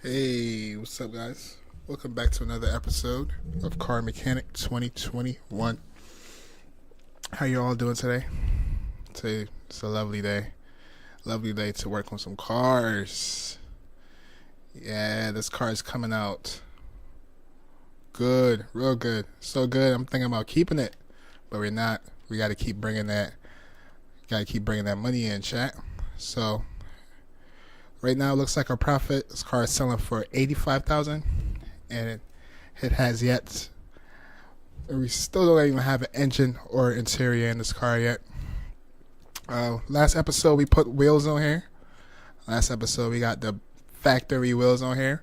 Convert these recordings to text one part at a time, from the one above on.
Hey, what's up, guys? Welcome back to another episode of Car Mechanic 2021. How you all doing today? Today it's a lovely day. Lovely day to work on some cars. Yeah, this car is coming out good, real good. So good, I'm thinking about keeping it, but we're not. We got to keep bringing that. Got to keep bringing that money in, chat. So right now, it looks like our profit. This car is selling for 85,000, and it has yet. We still don't even have an engine or interior in this car yet. Last episode we put wheels on here. Last episode we got the factory wheels on here.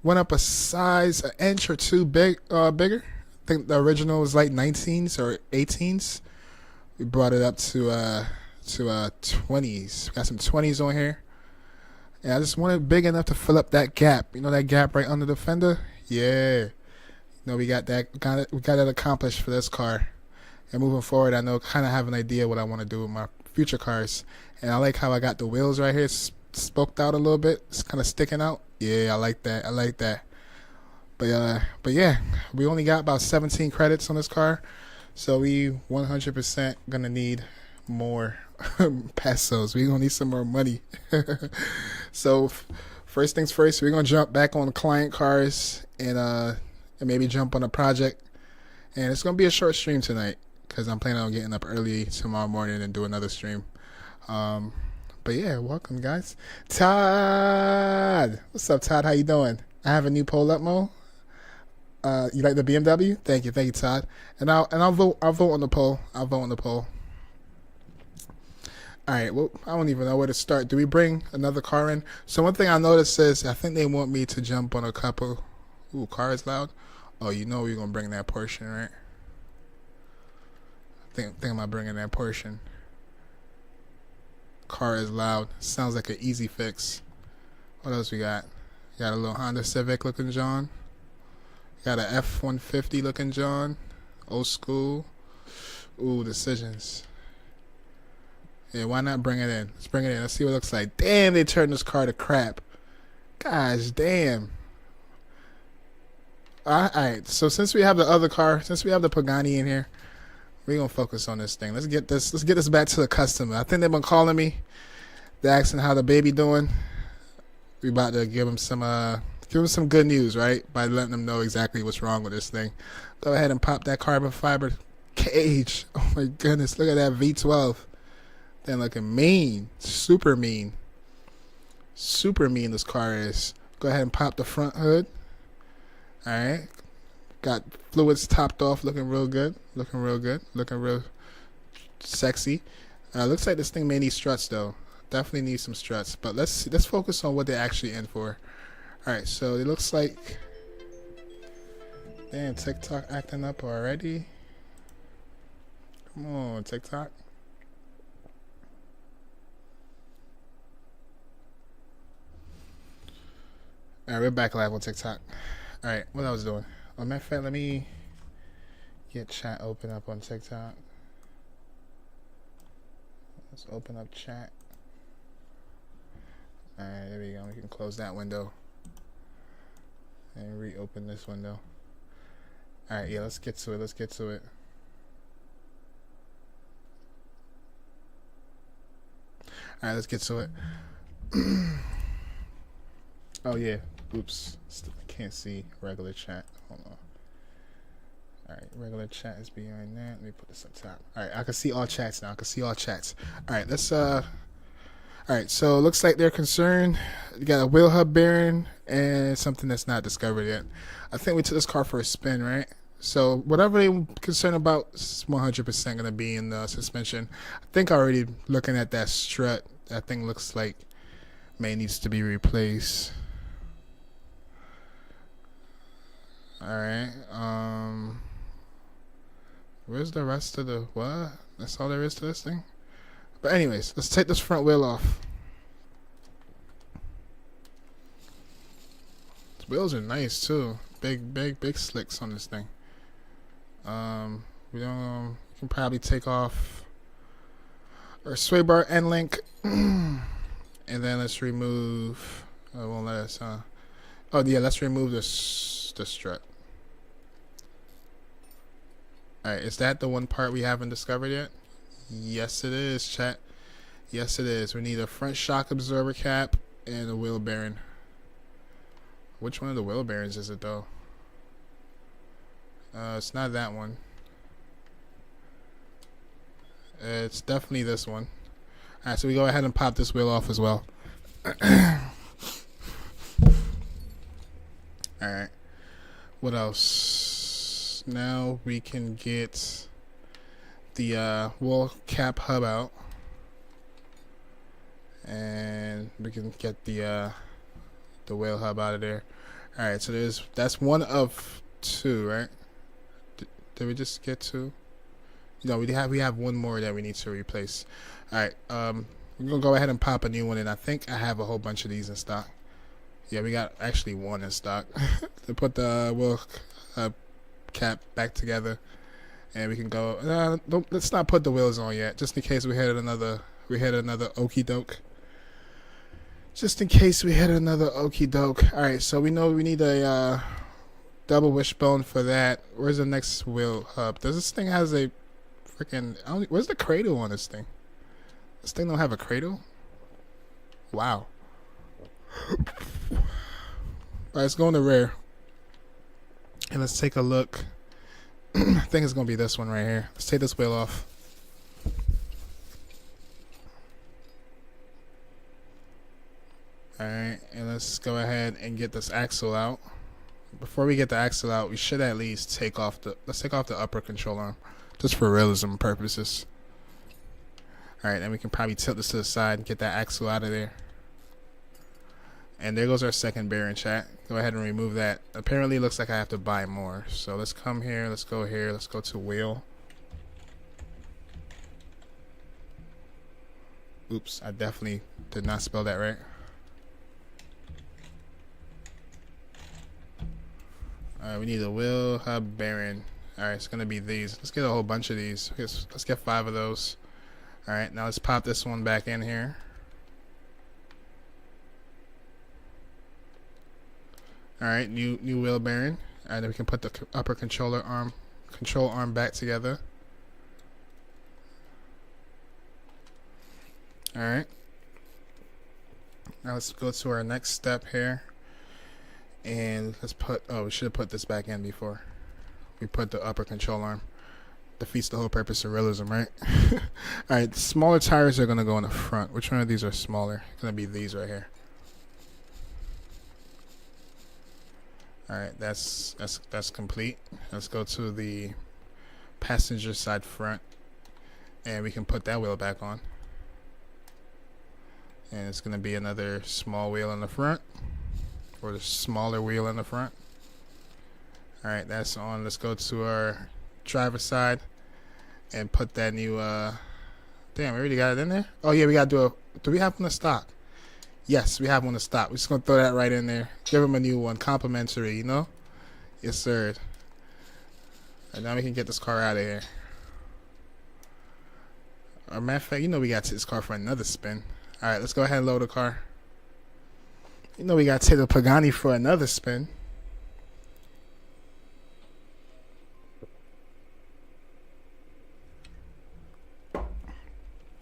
Went up a size, an inch or two bigger. I think the original was like 19s or 18s. We brought it up to 20s. We got some 20s on here. Yeah, I just wanted big enough to fill up that gap. You know that gap right under the fender? Yeah. We got that. We got it accomplished for this car. And moving forward, I know kind of have an idea what I want to do with my future cars. And I like how I got the wheels right here spoked out a little bit. It's kind of sticking out. Yeah, I like that. I like that. But yeah, we only got about 17 credits on this car, so we 100% gonna need more pesos. We gonna need some more money. So first things first, we're gonna jump back on client cars and maybe jump on a project. And it's gonna be a short stream tonight because I'm planning on getting up early tomorrow morning and do another stream. But yeah, welcome guys. Todd, what's up, Todd? How you doing? I have a new poll up, Mo. You like the BMW? Thank you, Todd. And I'll vote. I'll vote on the poll. I'll vote on the poll. All right. Well, I don't even know where to start. Do we bring another car in? So one thing I noticed is I think they want me to jump on a couple. Ooh, car is loud. Oh, you know we're gonna bring that portion, right? Think about bringing that portion. Car is loud. Sounds like an easy fix. What else we got? Got a little Honda Civic looking John. Got a F-150 looking John. Old school. Ooh, Decisions. Yeah, why not bring it in? Let's bring it in. Let's see what it looks like. Damn, they turned this car to crap. Gosh, damn. Alright, so since we have the other car, since we have the Pagani in here, we're gonna focus on this thing. Let's get this back to the customer. I think they've been calling me. They're asking how the baby doing. We about to give them some good news, right? By letting them know exactly what's wrong with this thing. Go ahead and pop that carbon fiber cage. Oh my goodness, look at that V12. They're looking mean. Super mean. Super mean this car is. Go ahead and pop the front hood. Alright. Got fluids topped off, looking real good. Looking real sexy. Looks like this thing may need struts though. Definitely needs some struts. But let's focus on what they're actually in for. Alright, so it looks like, damn, TikTok acting up already. Come on, TikTok. Alright, we're back live on TikTok. Alright, what I was doing. Oh, matter of fact, let me get chat open up on TikTok. Let's open up chat. Alright, there we go. We can close that window. And reopen this window. Alright, yeah, let's get to it. Alright, let's get to it. Oh, yeah. Oops. I can't see regular chat. Hold on. Alright, regular chat is behind that. Let me put this up top. Alright, I can see all chats now. Alright, let's Alright, so it looks like they're concerned. You got a wheel hub bearing and something that's not discovered yet. I think we took this car for a spin, right? So whatever they're concerned about is 100% going to be in the suspension. I think already looking at that strut, that thing looks like may needs to be replaced. Alright, where's the rest of the, what? That's all there is to this thing? But anyways, let's take this front wheel off. These wheels are nice too. Big slicks on this thing. We can probably take off our sway bar end link. And then let's remove, it won't let us, Oh yeah, let's remove this the strut. All right, is that the one part we haven't discovered yet? Yes, it is, chat. Yes, it is. We need a front shock absorber cap and a wheel bearing. Which one of the wheel bearings is it though? It's not that one. It's definitely this one. Alright, so we go ahead and pop this wheel off as well. Alright. What else? Now we can get the wheel cap hub out. And we can get the wheel hub out of there. Alright, so that's one of two, right? Did we just get two? No, we have one more that we need to replace. Alright, we're gonna go ahead and pop a new one in. I think I have a whole bunch of these in stock. Yeah, we got actually one in stock. To put the wheel cap back together, and we can go. Let's not put the wheels on yet, just in case we hit another okie doke. Just in case we hit another okie doke. Alright, so we know we need a double wishbone for that. Where's the next wheel hub? Does this thing has a freaking? Where's the cradle on this thing? This thing don't have a cradle? Wow. Alright, let's go in the rear. And let's take a look. I think it's gonna be this one right here. Let's take this wheel off. Alright, and let's go ahead and get this axle out. Before we get the axle out, we should at least take off let's take off the upper control arm. Just for realism purposes. Alright, then we can probably tilt this to the side and get that axle out of there. And there goes our second bearing, chat. Go ahead and remove that. Apparently it looks like I have to buy more. So let's come here, let's go here, let's go to wheel. Oops, I definitely did not spell that right. Alright, we need a wheel hub bearing. Alright, it's gonna be these. Let's get a whole bunch of these. Let's get 5 of those. Alright, now let's pop this one back in here. Alright, new wheel bearing. Alright, then we can put the upper control arm back together. Alright. Now let's go to our next step here. And let's put, we should have put this back in before we put the upper control arm. Defeats the whole purpose of realism, right? Alright, smaller tires are going to go in the front. Which one of these are smaller? It's going to be these right here. Alright, that's complete. Let's go to the passenger side front. And we can put that wheel back on. And it's going to be another small wheel in the front. Or the smaller wheel in the front. Alright, that's on. Let's go to our driver's side and put that new damn, we already got it in there? Oh yeah, we gotta do we have one to stock? Yes, we have one to stock. We're just gonna throw that right in there. Give him a new one, complimentary, you know? Yes, sir. And now we can get this car out of here. As a matter of fact, you know we gotta take this car for another spin. Alright, let's go ahead and load the car. You know we gotta take the Pagani for another spin.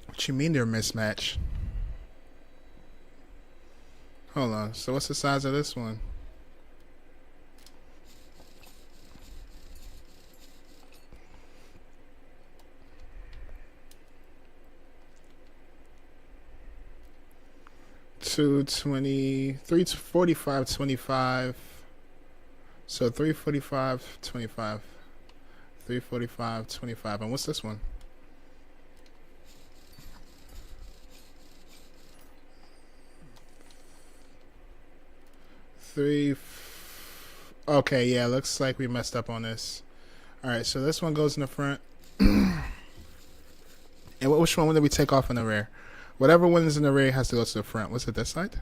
What you mean they're mismatched? Hold on, so what's the size of this one? $220, $345, 25. So $345, 25. $345, 25. And what's this one? Okay, yeah, looks like we messed up on this. Alright, so this one goes in the front. And which one did we take off in the rear? Whatever one is in the rear has to go to the front. What's it, this side?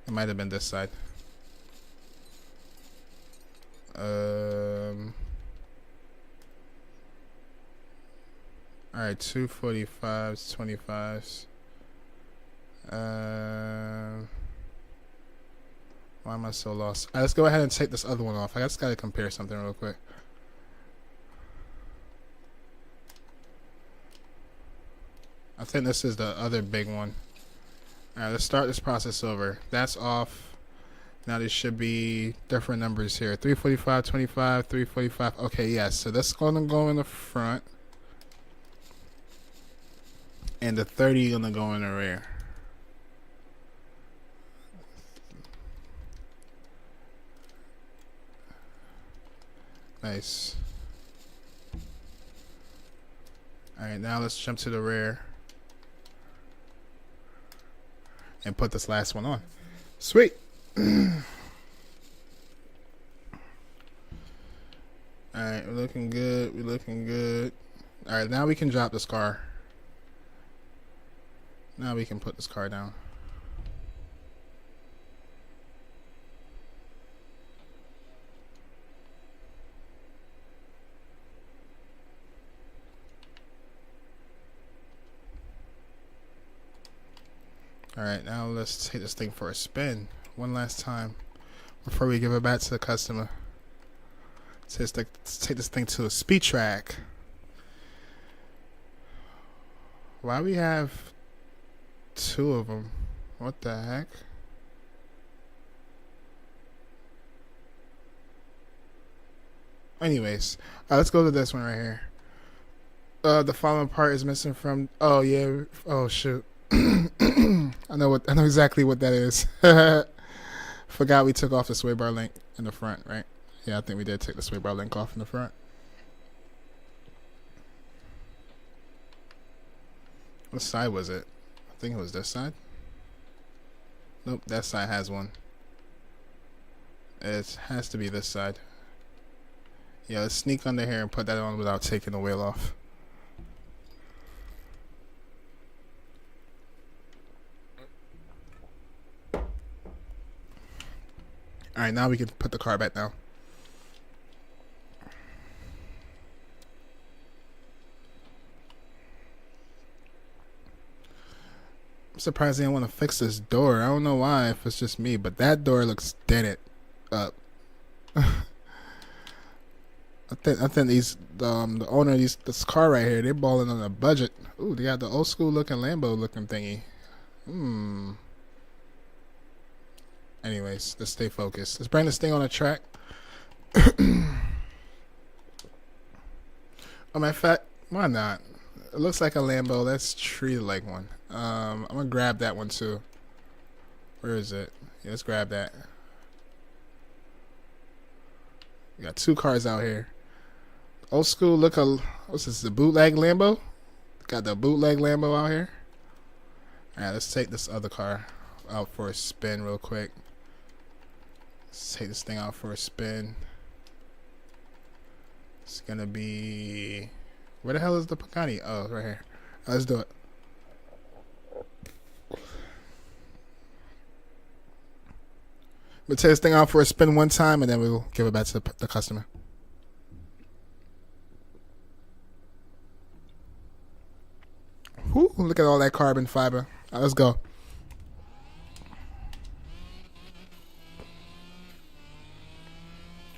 It might have been this side. Alright, 245s, 25s. Why am I so lost? Alright, let's go ahead and take this other one off. I just gotta compare something real quick. I think this is the other big one. Alright, let's start this process over. That's off. Now there should be different numbers here. 345, 25, 345. Okay, yes. So that's going to go in the front. And the 30 going to go in the rear. Nice. Alright, now let's jump to the rear. And put this last one on. Sweet. Alright, we're looking good. We're looking good. Alright, now we can drop this car. Now we can put this car down. Alright, now let's take this thing for a spin one last time before we give it back to the customer. So let's take this thing to a speed track. Why we have two of them? What the heck? Anyways, let's go to this one right here. The following part is missing from. Oh yeah. Oh shoot. I know exactly what that is. Forgot we took off the sway bar link in the front, right? Yeah, I think we did take the sway bar link off in the front. What side was it? I think it was this side. Nope, that side has one. It has to be this side. Yeah, let's sneak under here and put that on without taking the wheel off. Alright, now we can put the car back down. I'm surprised they don't want to fix this door. I don't know why, if it's just me, but that door looks dented up. I think these the owner of this car right here, they're balling on a budget. Ooh, they got the old school looking Lambo looking thingy. Anyways, let's stay focused. Let's bring this thing on a track. Oh, matter of fact, why not? It looks like a Lambo. Let's treat it like one. I'm gonna grab that one too. Where is it? Yeah, let's grab that. We got two cars out here. Old school look. What's this? The bootleg Lambo. Got the bootleg Lambo out here. All right, let's take this other car out for a spin real quick. Let's take this thing out for a spin. It's gonna be. Where the hell is the Pagani? Oh, right here. Let's do it. We'll take this thing out for a spin one time, and then we'll give it back to the customer. Whew, look at all that carbon fiber. All right, let's go.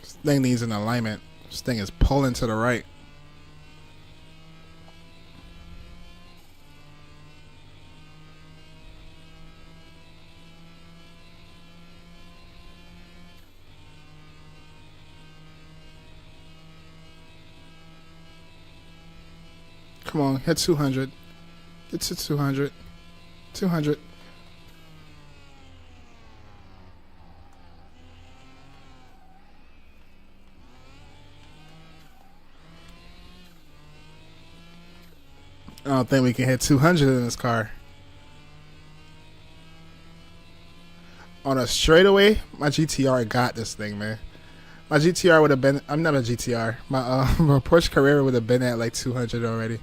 This thing needs an alignment. This thing is pulling to the right. Come on, hit 200. Get to 200. 200. I don't think we can hit 200 in this car. On a straightaway, my GTR got this thing, man. My GTR would have been. I'm not a GTR. My Porsche Carrera would have been at like 200 already.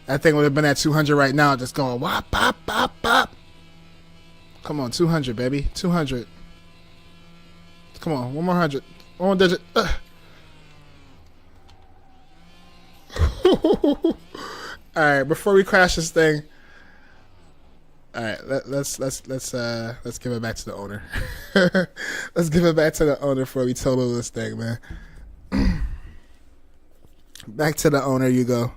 That thing would have been at 200 right now, just going wop, pop, pop, pop. Come on, 200, baby. 200. Come on, one more 100. One more digit. Alright, before we crash this thing, All right, let's give it back to the owner. Let's give it back to the owner before we total this thing, man. Back to the owner you go.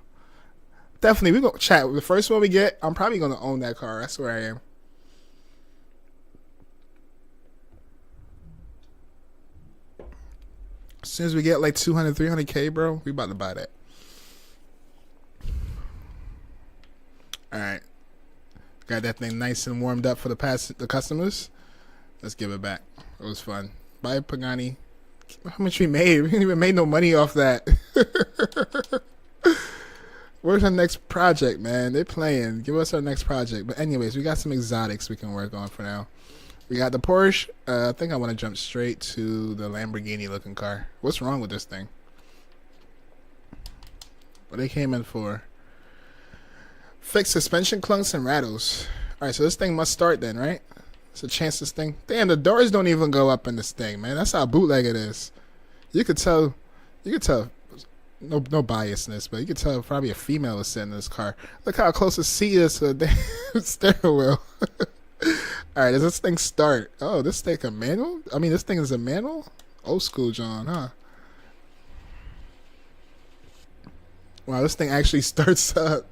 Definitely, we go chat. The first one we get, I'm probably gonna own that car. That's where I am. As soon as we get like 200, 300K, bro, we about to buy that. All right, got that thing nice and warmed up for the customers. Let's give it back. It was fun. Bye, Pagani. How much we made? We didn't even make no money off that. Where's our next project, man? They're playing. Give us our next project. But anyways, we got some exotics we can work on for now. We got the Porsche. I think I want to jump straight to the Lamborghini looking car. What's wrong with this thing? What they came in for? Fix suspension clunks and rattles. Alright, so this thing must start then, right? It's a chance this thing. Damn, the doors don't even go up in this thing, man. That's how bootleg it is. You could tell. No biasness, but you could tell probably a female was sitting in this car. Look how close the seat is to the damn steering wheel. Alright, does this thing start? Oh, this thing a manual? I mean, this thing is a manual? Old school John, huh? Wow, this thing actually starts up.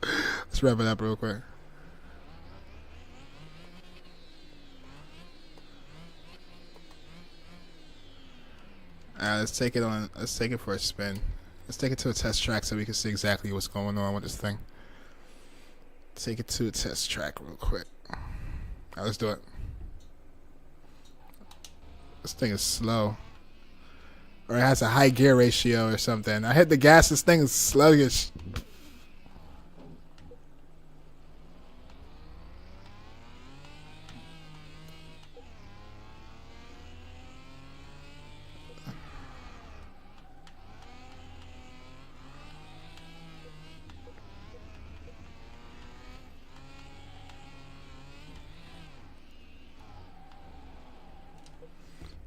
Let's wrap it up real quick. Alright, let's take it for a spin. Let's take it to a test track so we can see exactly what's going on with this thing. Take it to a test track real quick. Alright, let's do it. This thing is slow. Or it has a high gear ratio or something. I hit the gas, this thing is sluggish.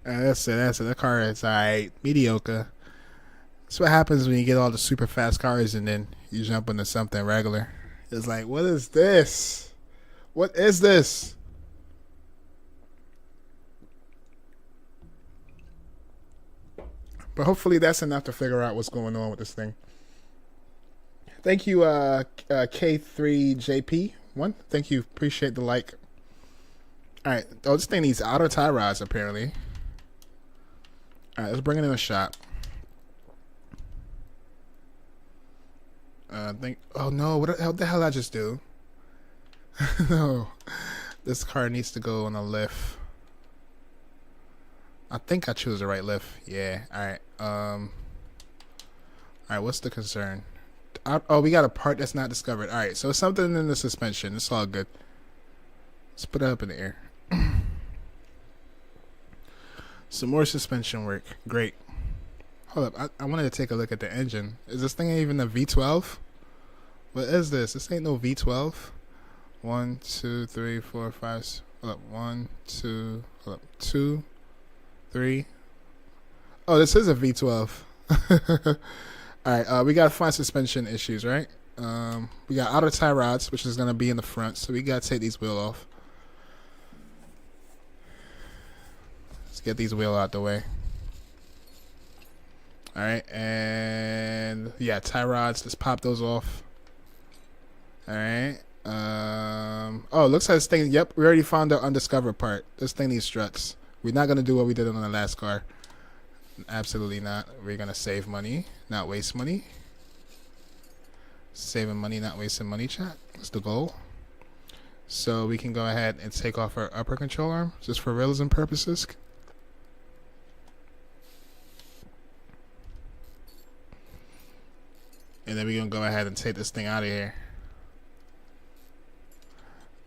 That's it. The car is alright. Mediocre. That's what happens when you get all the super fast cars and then you jump into something regular. It's like, what is this? What is this? But hopefully that's enough to figure out what's going on with this thing. Thank you, K3JP1. Thank you. Appreciate the like. Alright. Oh, this thing needs auto tie rods, apparently. Alright, let's bring it in a shop. Oh no, what the hell did I just do? No. This car needs to go on a lift. I think I choose the right lift. Yeah, alright. Alright, what's the concern? Oh, we got a part that's not discovered. Alright, so something in the suspension. It's all good. Let's put it up in the air. Some more suspension work. Great. Hold up. I wanted to take a look at the engine. Is this thing even a V12? What is this? This ain't no V12. 1, 2, 3, 4, 5. Hold up. 1, 2. Hold up. 2, 3. Oh, this is a V12. Alright, we gotta find suspension issues, right? We got auto tie rods, which is gonna be in the front, so we gotta take these wheels off. Let's get these wheels out the way. Alright, and yeah, tie rods, let's pop those off. Alright. Oh, looks like this thing, yep, we already found the undiscovered part. This thing needs struts. We're not gonna do what we did on the last car. Absolutely not. We're gonna save money, not waste money. Saving money, not wasting money, chat. That's the goal. So we can go ahead and take off our upper control arm, just for realism purposes. And then we're gonna go ahead and take this thing out of here.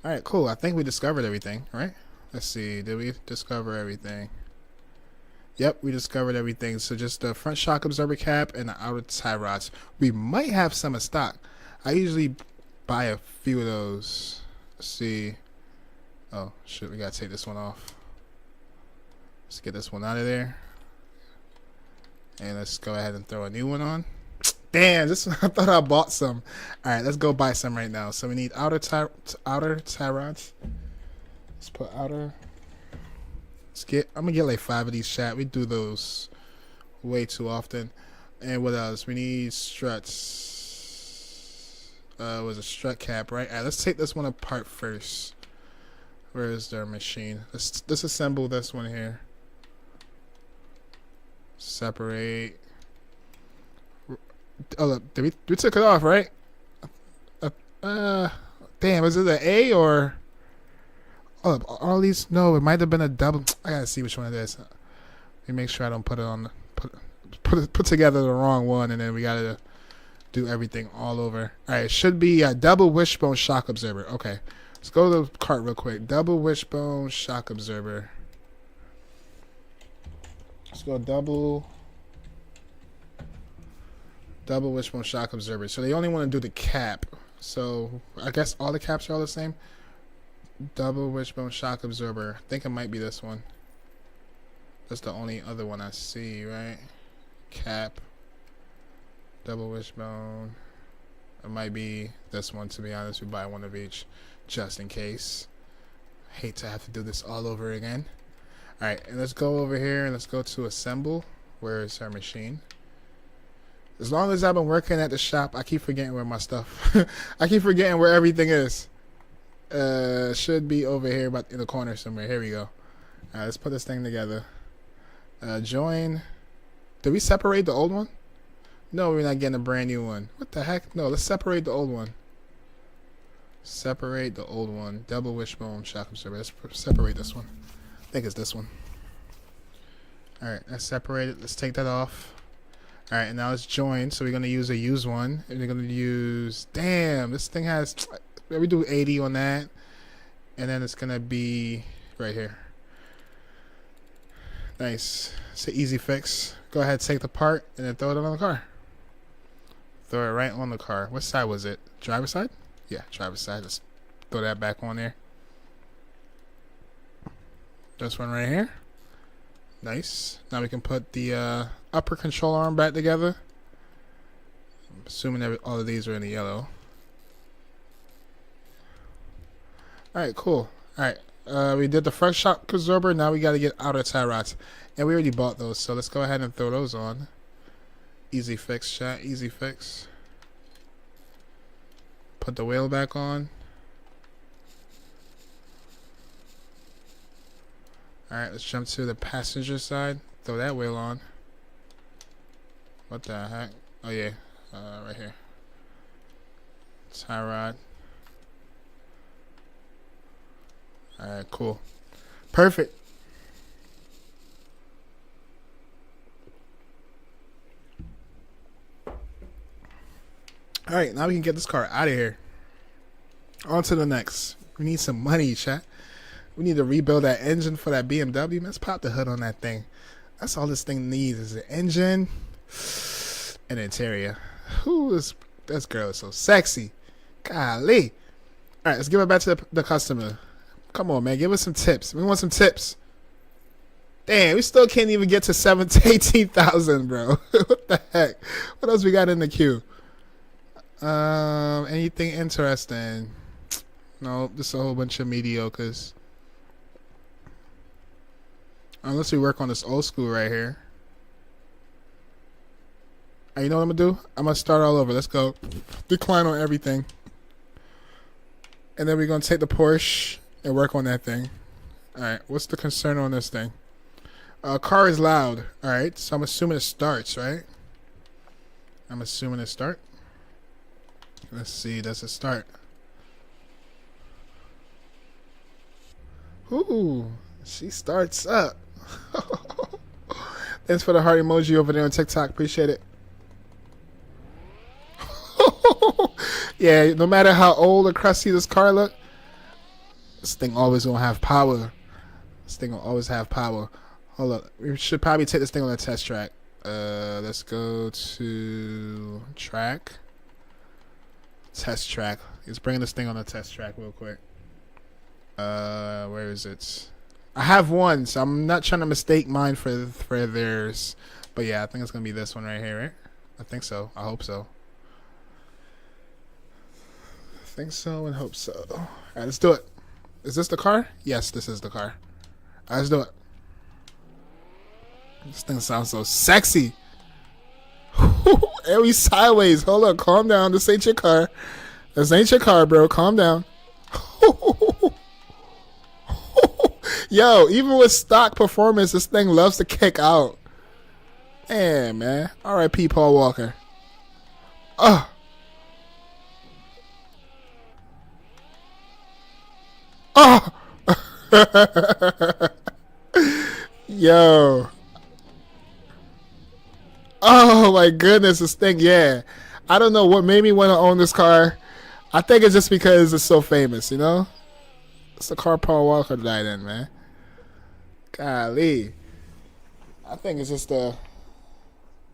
Alright, cool. I think we discovered everything, right? Let's see. Did we discover everything? Yep, we discovered everything. So just the front shock absorber cap and the outer tie rods. We might have some in stock. I usually buy a few of those. Let's see. Oh, shit. We gotta take this one off. Let's get this one out of there. And let's go ahead and throw a new one on. Damn, this I thought I bought some. All right, let's go buy some right now. So we need outer tie rods. Let's put outer. I'm gonna get like 5 of these, chat. We do those way too often. And what else? We need struts. Was a strut cap, right? All right, let's take this one apart first. Where is their machine? Let's disassemble this one here. Separate. Oh look, we took it off, right? Damn, is it an A or? Oh, all these? No, it might have been a double. I gotta see which one it is. Let me make sure I don't put it on. Put together the wrong one, and then we gotta do everything all over. All right, it should be a double wishbone shock absorber. Okay, let's go to the cart real quick. Double wishbone shock absorber. Let's go double wishbone shock absorber. So they only want to do the cap. So I guess all the caps are all the same. Double wishbone shock absorber. I think it might be this one. That's the only other one I see, right? Cap. Double wishbone. It might be this one, to be honest. We buy one of each just in case. Hate to have to do this all over again. Alright, and let's go over here and let's go to assemble. Where is our machine? As long as I've been working at the shop, I keep forgetting where my stuff. I keep forgetting where everything is. Should be over here, but in the corner somewhere. Here we go. Alright, let's put this thing together. Join. Did we separate the old one? No, we're not getting a brand new one. What the heck? No, let's separate the old one. Separate the old one. Double wishbone shock absorber. Let's separate this one. I think it's this one. Alright, let's separate it. Let's take that off. Alright, and now let's join. So we're going to use a used one. And we're going to use... Damn, this thing has... We do 80 on that. And then it's going to be right here. Nice. It's an easy fix. Go ahead, take the part, and then throw it on the car. Throw it right on the car. What side was it? Driver's side? Yeah, driver's side. Let's throw that back on there. This one right here. Nice. Now we can put the upper control arm back together. I'm assuming that all of these are in the yellow. Alright, cool. Alright, we did the front shock absorber. Now we got to get outer tie rods. And we already bought those, so let's go ahead and throw those on. Easy fix, chat. Easy fix. Put the wheel back on. Alright, let's jump to the passenger side. Throw that wheel on. What the heck? Oh yeah, right here. Tie rod. Alright, cool. Perfect. Alright, now we can get this car out of here. On to the next. We need some money, chat. We need to rebuild that engine for that BMW. Let's pop the hood on that thing. That's all this thing needs is an engine and interior. Ooh, this girl is so sexy. Golly. Alright, let's give it back to the customer. Come on, man. Give us some tips. We want some tips. Damn, we still can't even get to 18,000, bro. What the heck? What else we got in the queue? Anything interesting? No, just a whole bunch of mediocres. Unless we work on this old school right here. You know what I'm gonna do? I'm gonna start all over. Let's go. Decline on everything. And then we're gonna take the Porsche and work on that thing. Alright, what's the concern on this thing? Car is loud. Alright, so I'm assuming it starts, right? I'm assuming it starts. Let's see, does it start? Ooh, she starts up. Thanks for the heart emoji over there on TikTok. Appreciate it. Yeah, no matter how old or crusty this car look, this thing always gonna have power. This thing will always have power. Hold up, we should probably take this thing on a test track. Let's go to track. Test track. Let's bring this thing on a test track real quick. Where is it? I have one, so I'm not trying to mistake mine for theirs. But yeah, I think it's gonna be this one right here, right? I think so. I hope so. I think so and hope so. All right, let's do it. Is this the car? Yes, this is the car. All right, let's do it. This thing sounds so sexy. And we sideways. Hold up, calm down. This ain't your car. This ain't your car, bro. Calm down. Yo, even with stock performance, this thing loves to kick out. Damn, man. R.I.P. Paul Walker. Oh. Oh. Yo. Oh my goodness, this thing, yeah. I don't know what made me want to own this car. I think it's just because it's so famous, you know? It's the car Paul Walker died in, man. Golly. I think it's just the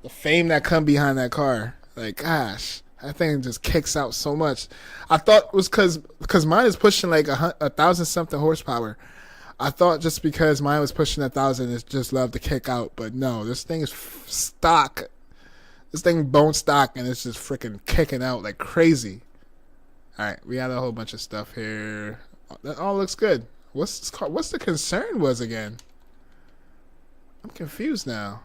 fame that come behind that car. Like, gosh, that thing just kicks out so much. I thought it was because mine is pushing like 1,000 something horsepower. I thought just because mine was pushing 1,000, it just loved to kick out. But no, this thing is stock. This thing bone stock, and it's just freaking kicking out like crazy. All right, we had a whole bunch of stuff here. That all looks good. What's the concern was again? I'm confused now.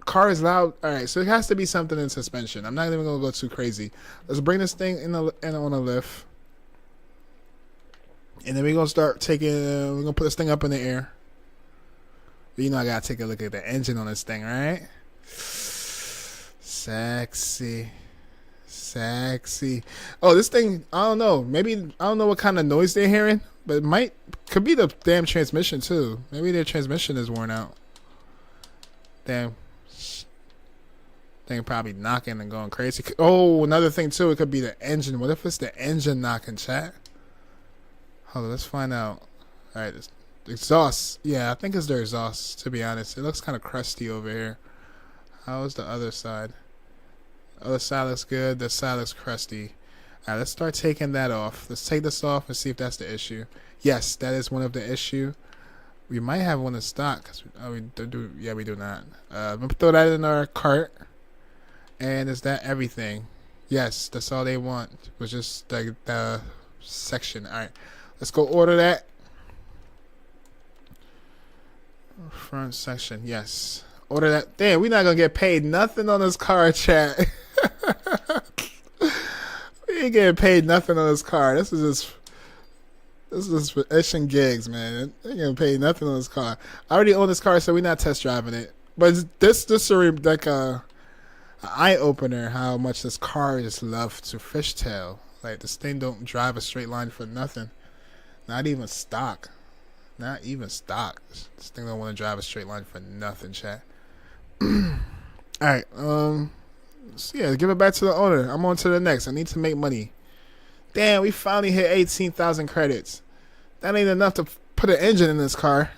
Car is loud. All right, so it has to be something in suspension. I'm not even gonna go too crazy. Let's bring this thing in on a lift, and then we're gonna start taking. We're gonna put this thing up in the air. But you know, I gotta take a look at the engine on this thing, right? Sexy. Oh, this thing, I don't know. Maybe, I don't know what kind of noise they're hearing, but it could be the damn transmission too. Maybe their transmission is worn out. Damn. Thing probably knocking and going crazy. Oh, another thing too, it could be the engine. What if it's the engine knocking, chat? Hold on, let's find out. Alright, exhaust. Yeah, I think it's their exhaust, to be honest. It looks kind of crusty over here. How is the other side? The other side looks good. This side looks crusty. Alright, let's start taking that off. Let's take this off and see if that's the issue. Yes, that is one of the issue. We might have one in stock. We do not. I'm going to throw that in our cart. And is that everything? Yes, that's all they want. Was just the section. Alright, let's go order that. Front section, yes. Order that. Damn, we're not going to get paid nothing on this car, chat. We ain't getting paid nothing on this car. This is just for itching gigs, man. They ain't getting paid nothing on this car. I already own this car, so we're not test driving it. But this is like an eye opener how much this car just loves to fishtail. Like, this thing don't drive a straight line for nothing. Not even stock. Not even stock. This thing don't want to drive a straight line for nothing, chat. Alright, so yeah, give it back to the owner. I'm on to the next. I need to make money. Damn, we finally hit 18,000 credits. That ain't enough to put an engine in this car.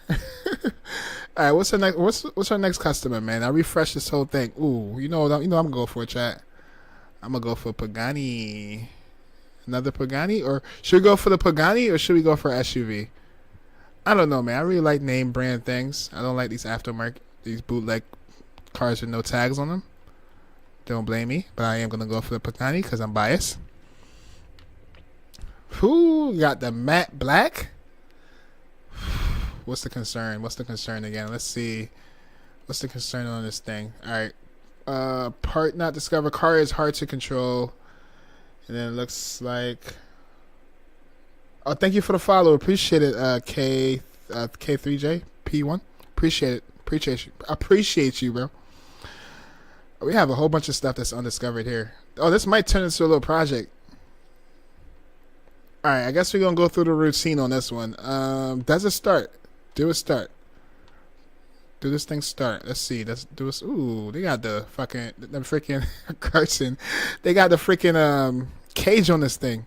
Alright, what's our next customer, man? I refresh this whole thing. Ooh, you know I'm gonna go for a chat. I'm gonna go for Pagani. Another Pagani? Or should we go for the Pagani or should we go for SUV? I don't know, man. I really like name brand things. I don't like these aftermarket, these bootleg cars with no tags on them. Don't blame me, but I am gonna go for the Pagani because I'm biased. Who got the matte black? What's the concern? What's the concern again? Let's see. What's the concern on this thing? All right. Part not discovered. Car is hard to control. And then it looks like. Oh, thank you for the follow. Appreciate it, K3J P1. Appreciate it. Appreciate you, bro. We have a whole bunch of stuff that's undiscovered here. Oh, this might turn into a little project. All right, I guess we're gonna go through the routine on this one. Does it start? Do it start. Do this thing start? Let's see. Let's do this. Ooh, they got the freaking Carson. They got the freaking cage on this thing.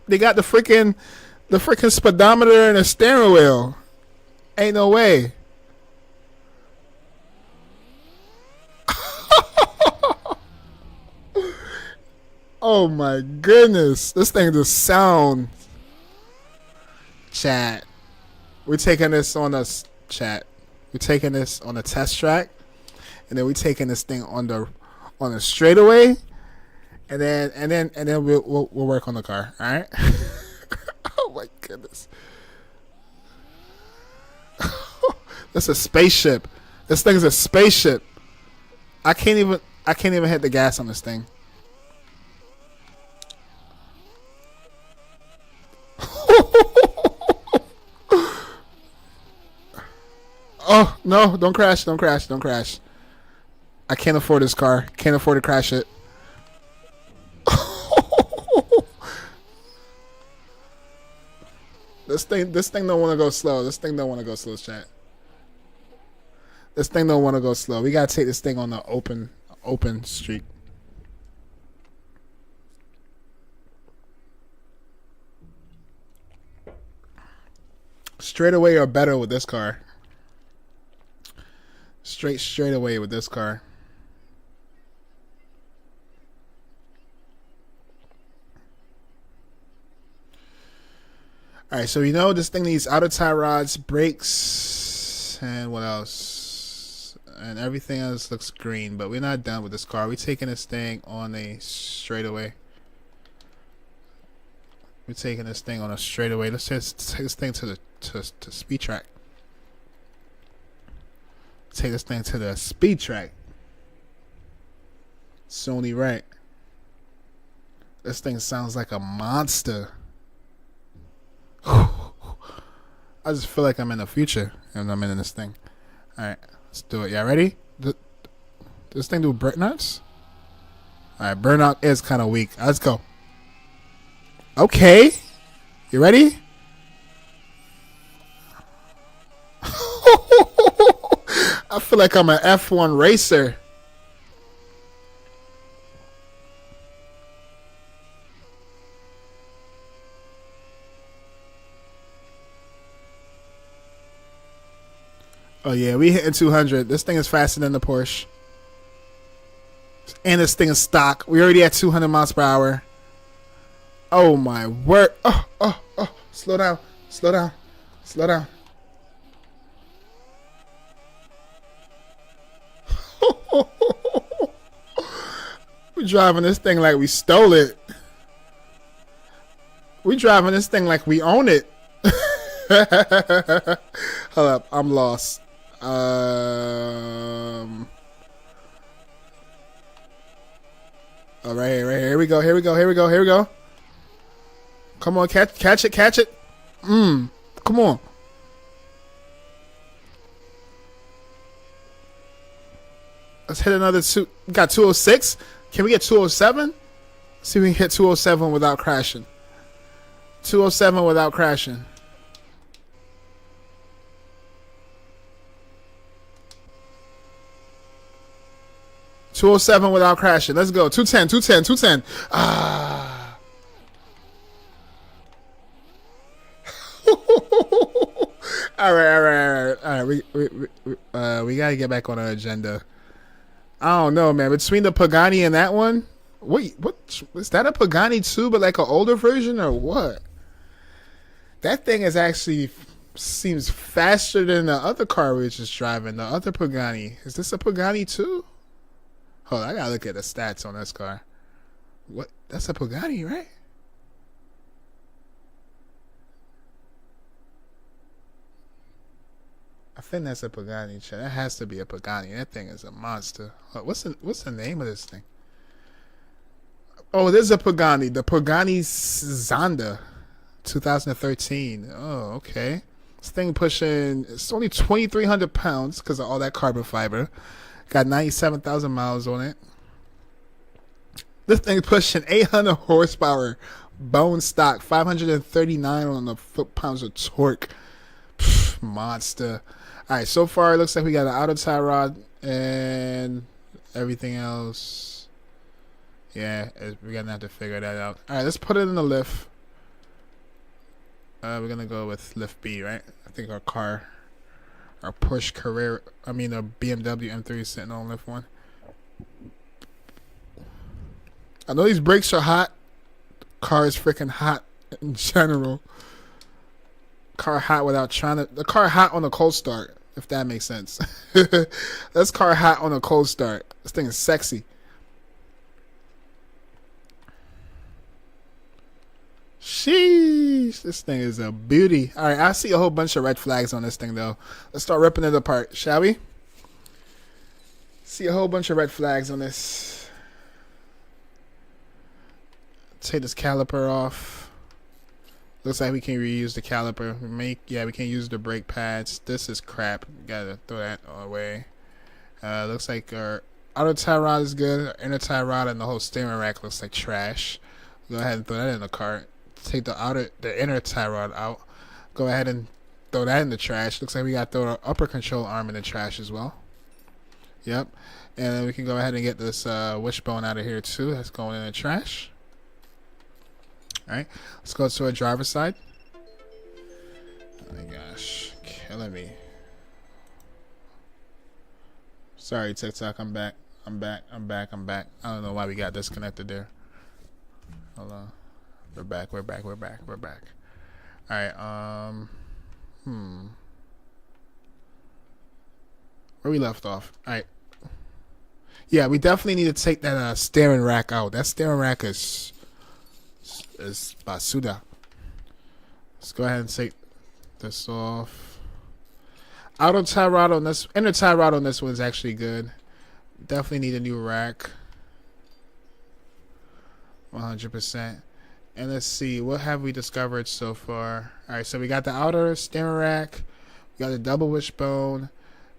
They got the freaking speedometer and a steering wheel. Ain't no way. Oh my goodness. This thing just sound. Chat. We're taking this on us, chat. We're taking this on a test track, and then we're taking this thing on the straightaway, and then we'll work on the car. All right. Oh my goodness. That's a spaceship. This thing's a spaceship. I can't even hit the gas on this thing. Oh no! Don't crash! Don't crash! Don't crash! I can't afford this car. Can't afford to crash it. This thing don't want to go slow. This thing don't want to go slow, chat. This thing don't want to go slow. We gotta take this thing on the open street. Straightaway or better with this car. Straight away with this car. Alright, so you know this thing needs outer tie rods, brakes, and what else? And everything else looks green, but we're not done with this car. We're taking this thing on a straightaway. We're taking this thing on a straightaway. Let's just take this thing to speed track. Take this thing to the speed track. It's only right. This thing sounds like a monster. I just feel like I'm in the future and I'm in this thing. Alright, let's do it. Y'all ready? This thing do burnouts? Alright, burnout is kind of weak. Let's go. Okay. You ready? I feel like I'm an F1 racer. Oh yeah, we hitting 200. This thing is faster than the Porsche. And this thing is stock. We already at 200 miles per hour. Oh my word. Oh. Slow down. Slow down. Slow down. We're driving this thing like we stole it. We're driving this thing like we own it. Hold up, I'm lost. All right, here we go. Come on, catch it. Come on. Let's hit another two. We got 206. Can we get 207? See if we can hit 207 without crashing. 207 without crashing. Without crashing. Let's go. 210. Ah. All right. We gotta get back on our agenda. I don't know, man. Between the Pagani and that one, wait, what is that? A Pagani too, but like an older version or what? That thing is actually seems faster than the other car we were just driving. The other Pagani. Is this a Pagani too? Hold on, I gotta look at the stats on this car. What? That's a Pagani, right? I think that's a Pagani. That has to be a Pagani. That thing is a monster. What's the name of this thing? Oh, this is a Pagani. The Pagani Zonda, 2013. Oh, okay. This thing pushing. It's only 2,300 pounds because of all that carbon fiber. Got 97,000 miles on it. This thing pushing 800 horsepower, bone stock, 539 on the foot-pounds of torque. Pff, monster. All right, so far it looks like we got an auto tie rod and everything else. Yeah, we're gonna have to figure that out. All right, let's put it in the lift. We're gonna go with lift B, right? I think our Porsche Carrera, our BMW M3 is sitting on lift 1. I know these brakes are hot. Car is freaking hot in general. Car hot without trying to. The car hot on a cold start. if that makes sense. This car hot on a cold start. This thing is sexy. Sheesh, this thing is a beauty. All right, I see a whole bunch of red flags on this thing though. Let's start ripping it apart, shall we? See a whole bunch of red flags on this. Take this caliper off. Looks like we can reuse the caliper. We can use the brake pads. This is crap. Gotta throw that away. Looks like our outer tie rod is good. Our inner tie rod and the whole steering rack looks like trash. Go ahead and throw that in the cart. Take the inner tie rod out. Go ahead and throw that in the trash. Looks like we got to throw our upper control arm in the trash as well. Yep. And then we can go ahead and get this wishbone out of here too. That's going in the trash. Alright. Let's go to our driver's side. Oh my gosh. Killing me. Sorry, TikTok. I'm back. I'm back. I don't know why we got disconnected there. Hold on. We're back. Alright, where we left off. Alright. Yeah, we definitely need to take that steering rack out. That steering rack is basuda. Let's go ahead and take this off. Outer tie rod on this, inner tie rod on this one is actually good. Definitely need a new rack. 100%. And let's see, what have we discovered so far? Alright, so we got the outer steering rack. We got the double wishbone.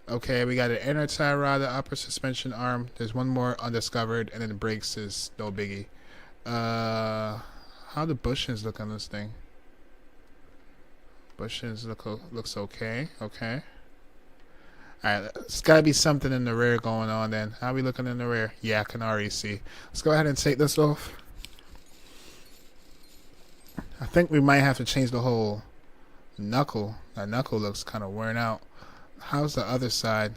Okay, we got an inner tie rod, the upper suspension arm. There's one more undiscovered, and then the brakes is no biggie. How the bushings look on this thing? Bushings looks okay. Okay. Alright, there's gotta be something in the rear going on then. How are we looking in the rear? Yeah, I can already see. Let's go ahead and take this off. I think we might have to change the whole knuckle. That knuckle looks kind of worn out. How's the other side?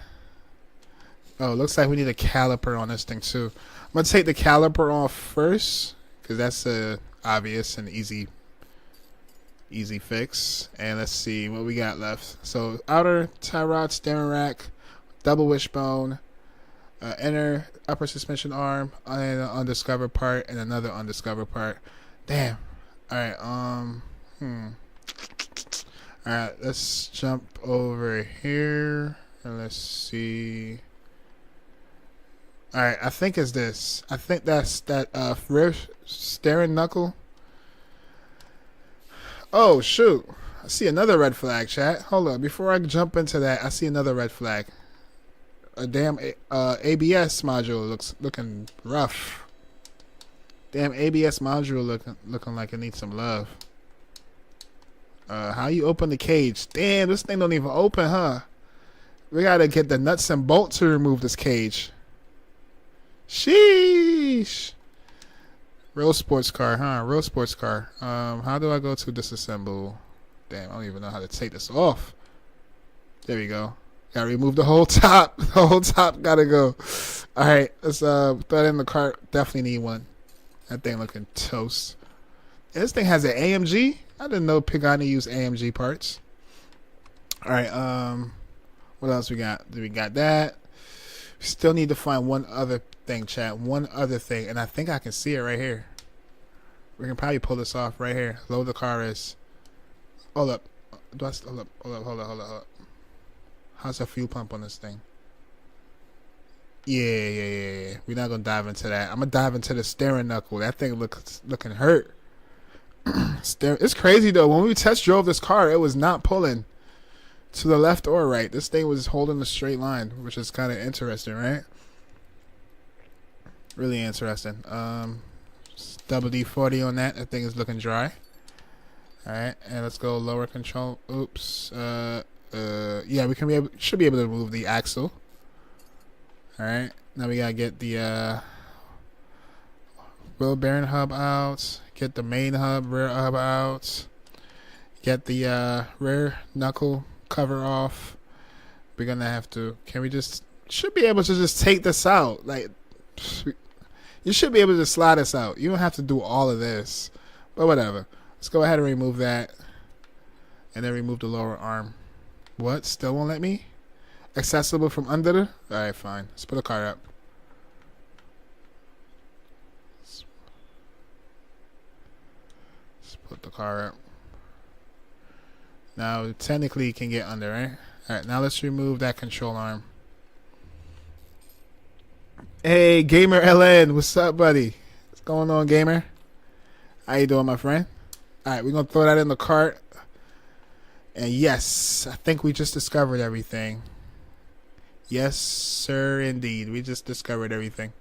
Oh, looks like we need a caliper on this thing too. I'm gonna take the caliper off first because that's a obvious and easy fix. And let's see what we got left. So outer tie rod, steering rack, double wishbone, inner upper suspension arm, and an undiscovered part, and another undiscovered part. Damn. Alright, Alright, let's jump over here and let's see. Alright, I think it's this. I think that's that rear steering knuckle. Oh shoot. I see another red flag, chat. Hold up, before I jump into that, I see another red flag. A damn ABS module looking rough. Damn ABS module looking like it needs some love. How you open the cage? Damn, this thing don't even open, huh? We gotta get the nuts and bolts to remove this cage. Sheesh. Real sports car, huh? Real sports car. How do I go to disassemble? Damn, I don't even know how to take this off. There we go. Gotta remove the whole top. The whole top gotta go. Alright, let's throw it in the cart. Definitely need one. That thing looking toast. And this thing has an AMG. I didn't know Pagani used AMG parts. Alright, what else we got? We got that. We still need to find one other thing, chat. One other thing. And I think I can see it right here. We can probably pull this off right here. Low the car is. Hold up. Hold up. How's the fuel pump on this thing? Yeah. We're not gonna dive into that. I'm gonna dive into the steering knuckle. That thing looking hurt. It's crazy though. When we test drove this car, it was not pulling to the left or right. This thing was holding a straight line, which is kind of interesting, right? Really interesting. Double D40 on that. That thing is looking dry. All right, and let's go lower control. Oops. Yeah, we can should be able to remove the axle. Alright, now we gotta get the wheel bearing hub out, get the main hub, rear hub out, get the rear knuckle cover off. We're gonna have to, should be able to just take this out. Like, you should be able to slide this out. You don't have to do all of this, but whatever. Let's go ahead and remove that, and then remove the lower arm. What? Still won't let me? Accessible from under the? Alright, fine. Let's put a car up. Let's put the car up. Now, technically, you can get under, right? Alright, now let's remove that control arm. Hey, Gamer LN. What's up, buddy? What's going on, Gamer? How you doing, my friend? Alright, we're going to throw that in the cart. And yes, I think we just discovered everything. Yes, sir, indeed. We just discovered everything.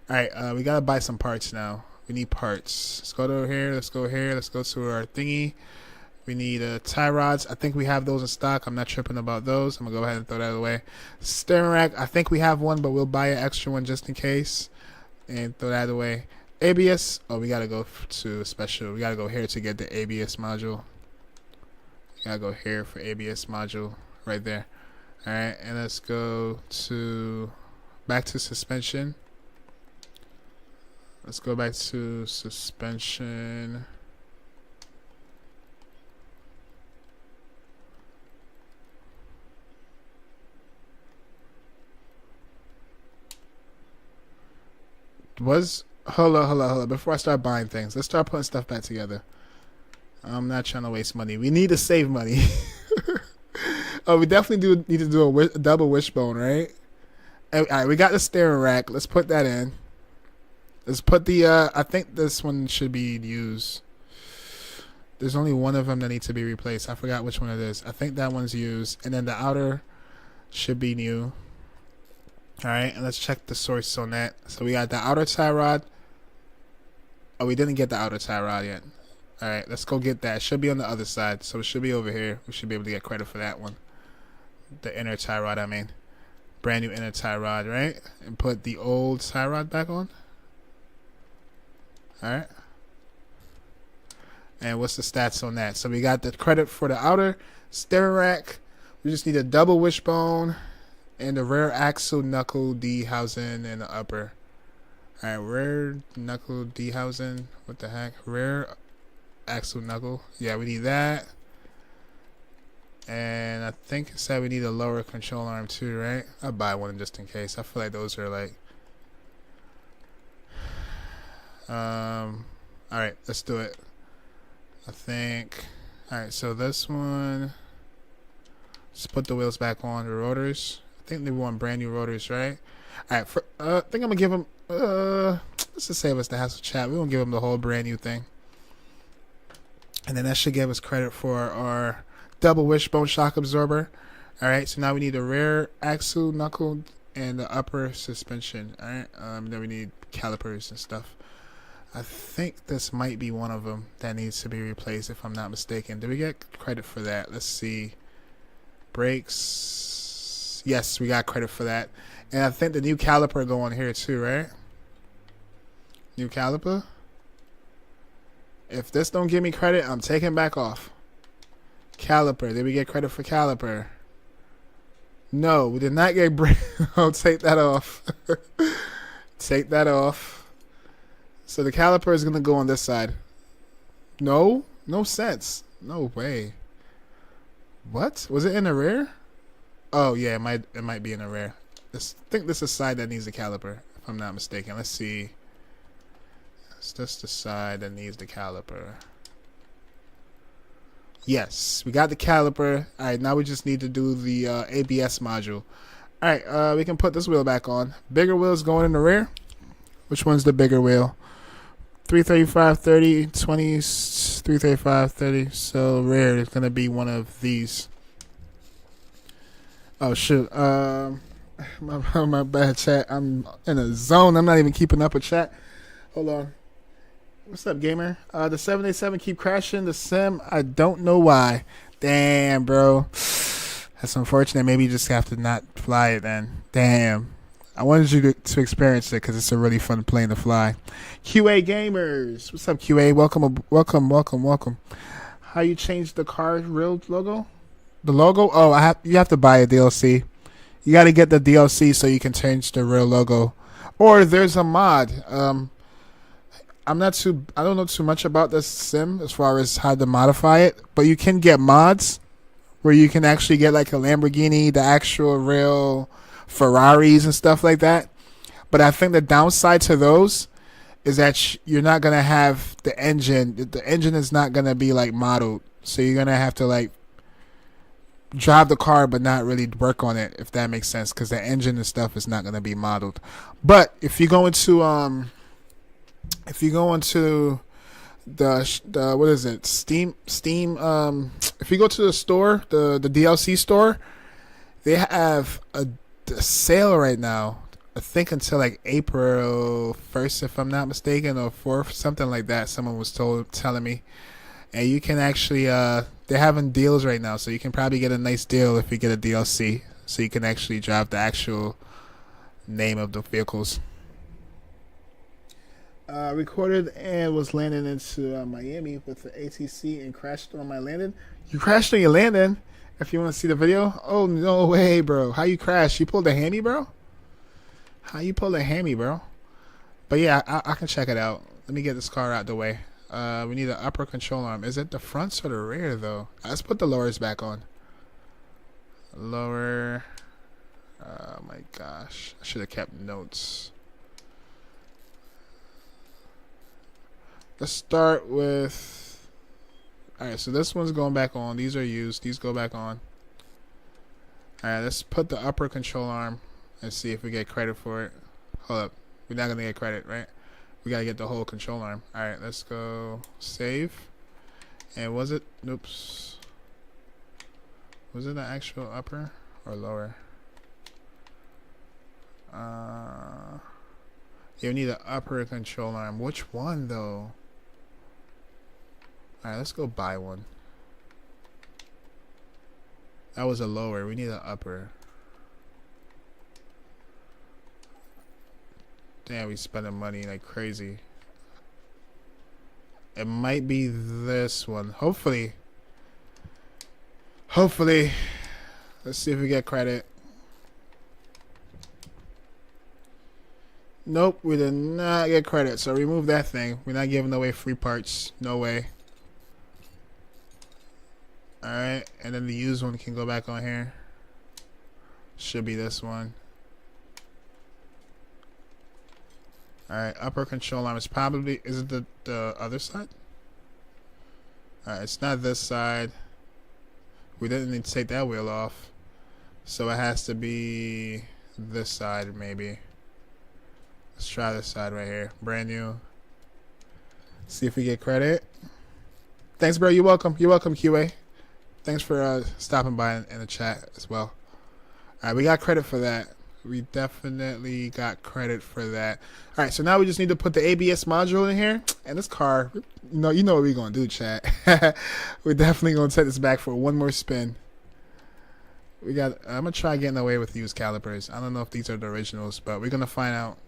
Alright, we got to buy some parts now. We need parts. Let's go to here. Let's go here. Let's go to our thingy. We need tie rods. I think we have those in stock. I'm not tripping about those. I'm going to go ahead and throw that away. Steering rack. I think we have one, but we'll buy an extra one just in case. And throw that away. ABS. Oh, we got to go to special. We got to go here to get the ABS module. We got to go here for ABS module. Right there. Alright, and let's go to back to suspension. Let's go back to suspension. Hold on. Before I start buying things, let's start putting stuff back together. I'm not trying to waste money. We need to save money. Oh, we definitely do need to do a double wishbone, right? Alright, we got the steering rack. Let's put that in. Let's put the, I think this one should be used. There's only one of them that needs to be replaced. I forgot which one it is. I think that one's used. And then the outer should be new. Alright, and let's check the source on that. So we got the outer tie rod. Oh, we didn't get the outer tie rod yet. Alright, let's go get that. It should be on the other side. So it should be over here. We should be able to get credit for that one. The inner tie rod, I mean. Brand new inner tie rod, right? And put the old tie rod back on. Alright. And what's the stats on that? So we got the credit for the outer steering rack. We just need a double wishbone. And the rear axle knuckle D housing in the upper. Alright, rear knuckle D housing. What the heck? Rear axle knuckle. Yeah, we need that. And I think it said we need a lower control arm too, right? I'll buy one just in case. I feel like those are like... Alright, let's do it. I think... Alright, so this one... Just put the wheels back on the rotors. I think they want brand new rotors, right? Alright, I think I'm gonna give them let's just save us the hassle chat. We won't give them the whole brand new thing. And then that should give us credit for our double wishbone shock absorber. Alright, so now we need the rear axle knuckle and the upper suspension. Alright, then we need calipers and stuff. I think this might be one of them that needs to be replaced if I'm not mistaken. Did we get credit for that? Let's see. Brakes. Yes, we got credit for that. And I think the new caliper go on here too, right? New caliper. If this don't give me credit, I'm taking back off. Caliper. Did we get credit for caliper? No, we did not get I'll take that off. Take that off. So the caliper is going to go on this side. No? No sense. No way. What? Was it in the rear? Oh yeah, it might be in the rear. I think this is the side that needs the caliper, if I'm not mistaken. Let's see. Is this the side that needs the caliper? Yes, we got the caliper. Alright, now we just need to do the ABS module. Alright, we can put this wheel back on. Bigger wheel's going in the rear. Which one's the bigger wheel? 335, 30, 20, 335, 30. So rear is going to be one of these. Oh shoot, my bad chat. I'm in a zone. I'm not even keeping up with chat. Hold on. What's up, gamer? The 787 keep crashing. The sim, I don't know why. Damn, bro. That's unfortunate. Maybe you just have to not fly it then. Damn. I wanted you to experience it because it's a really fun plane to fly. QA gamers. What's up, QA? Welcome. How you change the car real logo? The logo? Oh, you have to buy a DLC. You got to get the DLC so you can change the real logo. Or there's a mod. I don't know too much about this sim as far as how to modify it, but you can get mods where you can actually get like a Lamborghini, the actual real Ferraris and stuff like that. But I think the downside to those is that you're not gonna have the engine. The engine is not gonna be like modeled, so you're gonna have to like drive the car but not really work on it, if that makes sense, because the engine and stuff is not gonna be modeled. But if you go into the what is it, Steam if you go to the store, the DLC store, they have a sale right now. I think until like April 1st, if I'm not mistaken, or 4th, something like that. Someone was telling me, and you can actually they're having deals right now, so you can probably get a nice deal if you get a DLC, so you can actually drive the actual name of the vehicles. Recorded and was landing into Miami with the ATC and crashed on my landing. You crashed on your landing? If you want to see the video? Oh, no way, bro. How you crashed? You pulled a hammy, bro? How you pulled a hammy, bro? But yeah, I can check it out. Let me get this car out the way. We need an upper control arm. Is it the fronts or the rear, though? Let's put the lowers back on. Lower. Oh, my gosh. I should have kept notes. Let's start with... Alright, so this one's going back on. These are used. These go back on. Alright, let's put the upper control arm and see if we get credit for it. Hold up. We're not going to get credit, right? We got to get the whole control arm. Alright, let's go save. And was it... Oops. Was it the actual upper or lower? You need an upper control arm. Which one, though? Alright, let's go buy one. That was a lower. We need an upper. Damn, we spending money like crazy. It might be this one. Hopefully. Hopefully. Let's see if we get credit. Nope, we did not get credit. So remove that thing. We're not giving away free parts. No way. Alright, and then the used one can go back on here. Should be this one. Alright, upper control arm is probably... Is it the other side? Alright, it's not this side. We didn't need to take that wheel off. So it has to be this side, maybe. Let's try this side right here. Brand new. See if we get credit. Thanks, bro. You're welcome. You're welcome, QA. Thanks for stopping by in the chat as well. Alright, we got credit for that. We definitely got credit for that. Alright, so now we just need to put the ABS module in here. And this car, you know what we're going to do, chat. We're definitely going to take this back for one more spin. I'm going to try getting away with used calipers. I don't know if these are the originals, but we're going to find out.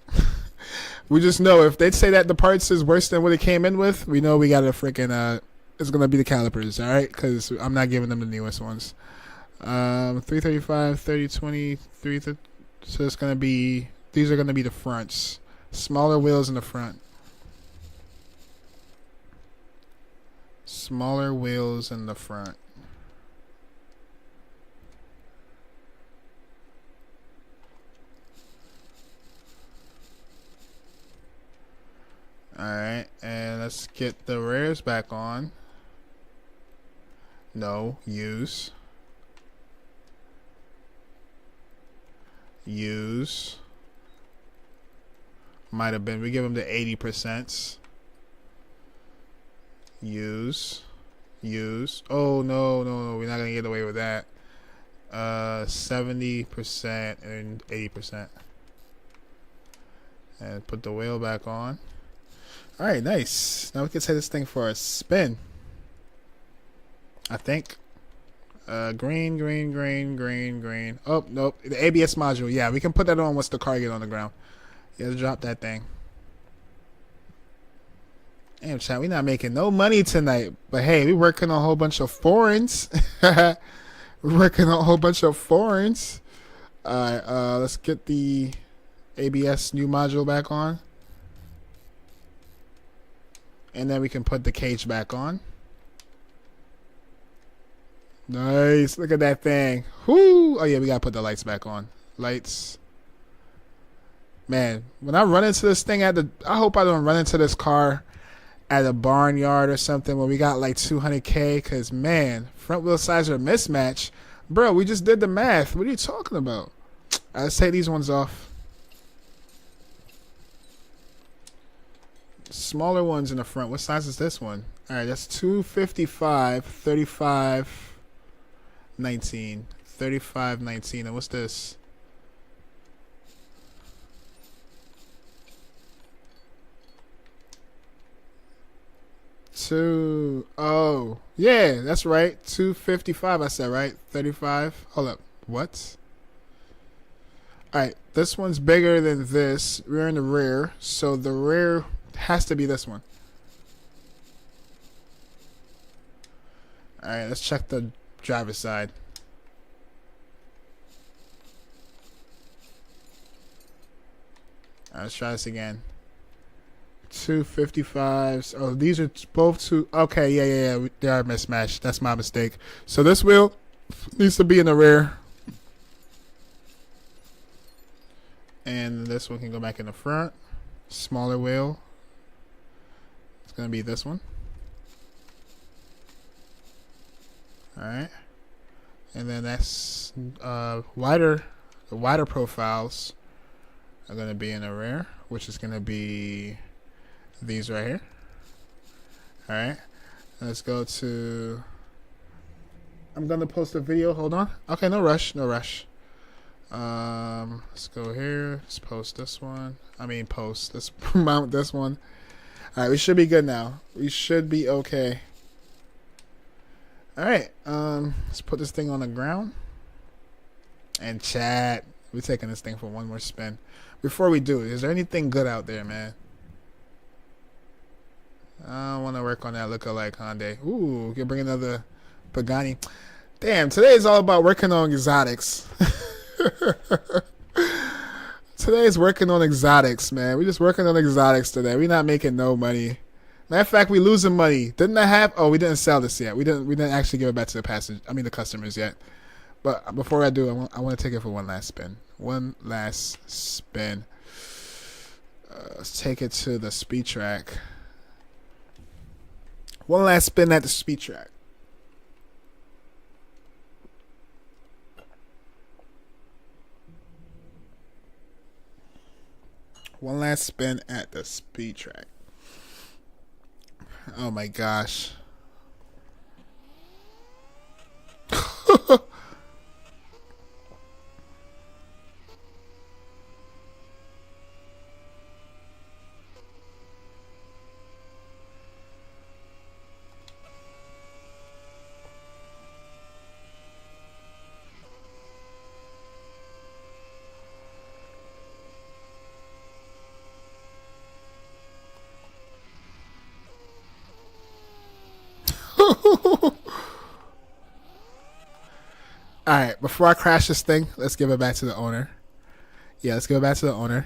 We just know if they say that the parts is worse than what it came in with, we know we got a freaking... it's going to be the calipers, alright? Because I'm not giving them the newest ones. 335, 3020, so it's going to be... These are going to be the fronts. Smaller wheels in the front. Smaller wheels in the front. Alright, and let's get the rears back on. No, use. Use. Might have been, we give them the 80%. Use. Use. Oh, no, we're not going to get away with that. 70% and 80%. And put the wheel back on. Alright, nice. Now we can take this thing for a spin. I think. Green. Oh, nope. The ABS module. Yeah, we can put that on once the car gets on the ground. Yeah, drop that thing. Damn, chat, we not making no money tonight. But hey, we working on a whole bunch of foreigns. We're working on a whole bunch of foreigns. Alright, let's get the ABS new module back on. And then we can put the cage back on. Nice. Look at that thing. Whoo. Oh, yeah, we got to put the lights back on. Lights. Man, when I run into this thing I hope I don't run into this car at a barnyard or something where we got like 200K. Because, man, front wheel sides are a mismatch. Bro, we just did the math. What are you talking about? All right, let's take these ones off. Smaller ones in the front. What size is this one? All right, that's 255, 35, 19. 35, 19. And what's this? Oh, yeah, that's right. 255, I said, right? 35. Hold up. What? All right, this one's bigger than this. We're in the rear, so the rear has to be this one. All right, let's check the driver's side. All right, let's try this again. 255s. Oh, these are both two. Okay, yeah. They are mismatched. That's my mistake. So this wheel needs to be in the rear. And this one can go back in the front. Smaller wheel. It's going to be this one. Alright. And then that's wider. The wider profiles are going to be in the rear, which is going to be these right here. Alright. Let's go to... I'm going to post a video. Hold on. Okay, no rush. Let's go here. Let's post this one. Let's mount this one. Alright, we should be good now. We should be okay. Alright, let's put this thing on the ground. And chat. We're taking this thing for one more spin. Before we do, is there anything good out there, man? I want to work on that lookalike Hyundai. Ooh, we can bring another Pagani. Damn, today is all about working on exotics. Today is working on exotics, man. We're just working on exotics today. We're not making no money. Matter of fact, we losing money. Didn't I have? Oh, we didn't sell this yet. We didn't actually give it back to the customers yet. But before I do, I want to take it for one last spin. One last spin. Let's take it to the speed track. One last spin at the speed track. One last spin at the speed track. Oh my gosh. Alright, before I crash this thing, let's give it back to the owner. Yeah, let's give it back to the owner.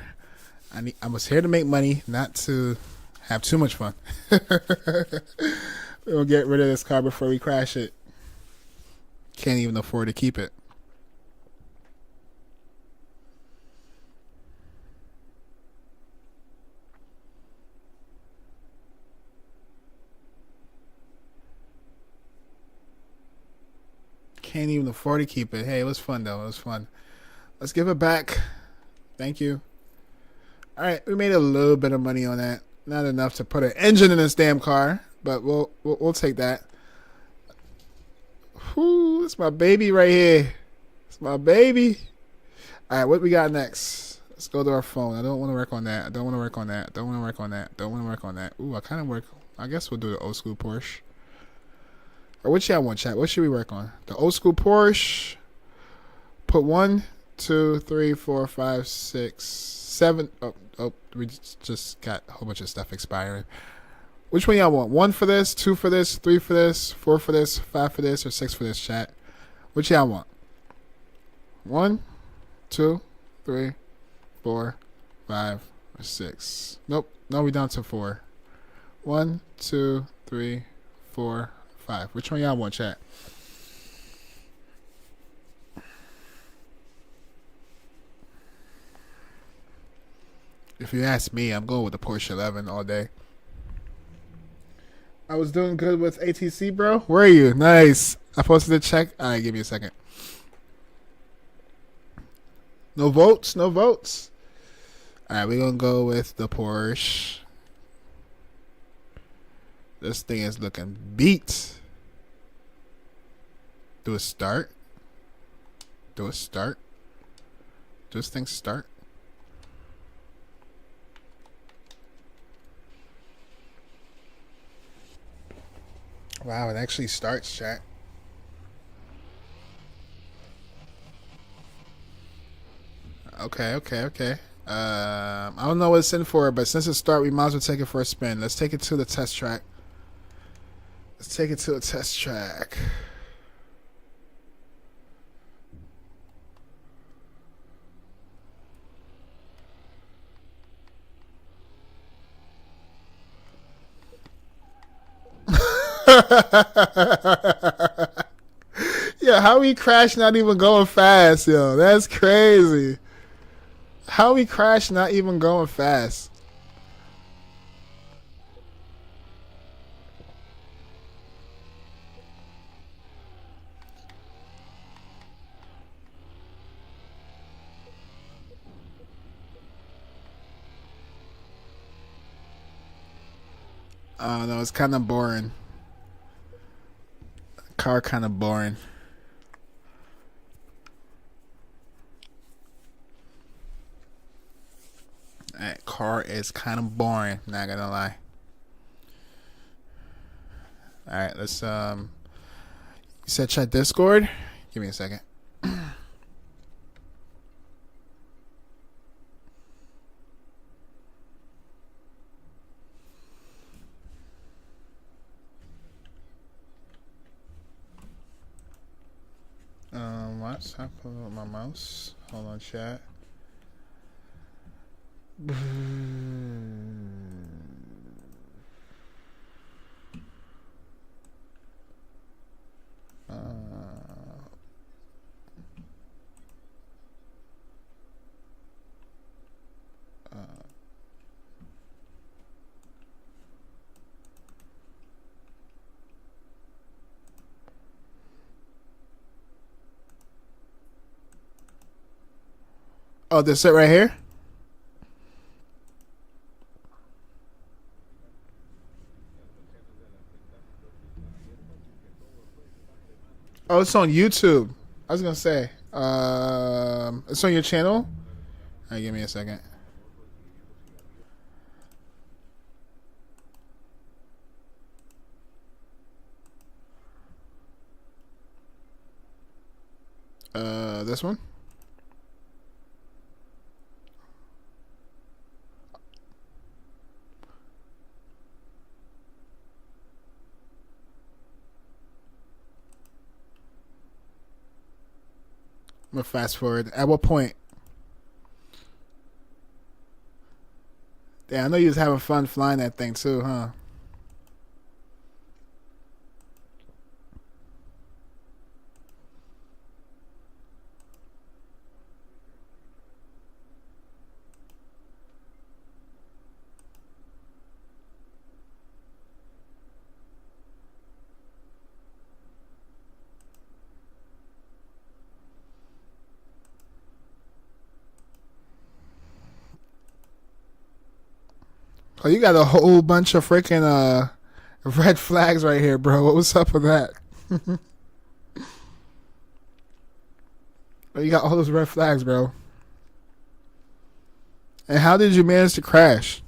I was here to make money, not to have too much fun. We'll get rid of this car before we crash it. Can't even afford to keep it. Can't even afford to keep it. Hey, it was fun though. It was fun. Let's give it back. Thank you. All right, we made a little bit of money on that. Not enough to put an engine in this damn car, but we'll take that. Whoo, it's my baby right here. It's my baby. All right, what we got next? Let's go to our phone. I don't want to work on that. Don't want to work on that. Ooh, I guess we'll do the old school Porsche. Or what y'all want, chat? What should we work on? The old school Porsche. Put 1, 2, 3, 4, 5, 6, 7. Oh, we just got a whole bunch of stuff expiring. Which one y'all want? 1 for this, 2 for this, 3 for this, 4 for this, 5 for this, or 6 for this, chat? Which y'all want? 1, 2, 3, 4, 5, or 6. Nope. No, we down to 4. 1, 2, 3, 4, 5. Which one y'all want, chat? If you ask me, I'm going with the Porsche 11 all day. I was doing good with ATC, bro. Where are you? Nice. I posted a check. All right, give me a second. No votes. No votes. All right, we're going to go with the Porsche. This thing is looking beat. Do a start. Do a start. Do this thing start? Wow, it actually starts, chat. Okay. I don't know what it's in for, but since it start, we might as well take it for a spin. Let's take it to the test track. Let's take it to a test track. Yeah, how we crash not even going fast, yo? That's crazy. How we crash not even going fast? I don't know. It's kind of boring. Car kind of boring. That car is kind of boring. Not gonna lie. All right, let's You said check Discord. Give me a second. What's happening with my mouse? Hold on, chat. Oh, this it right here? Oh, it's on YouTube. I was gonna say, it's on your channel. All right, give me a second. This one. I'm gonna fast forward. At what point? Yeah, I know you was having fun flying that thing too, huh? Oh, you got a whole bunch of freaking red flags right here, bro. What's up with that? Oh, you got all those red flags, bro. And how did you manage to crash?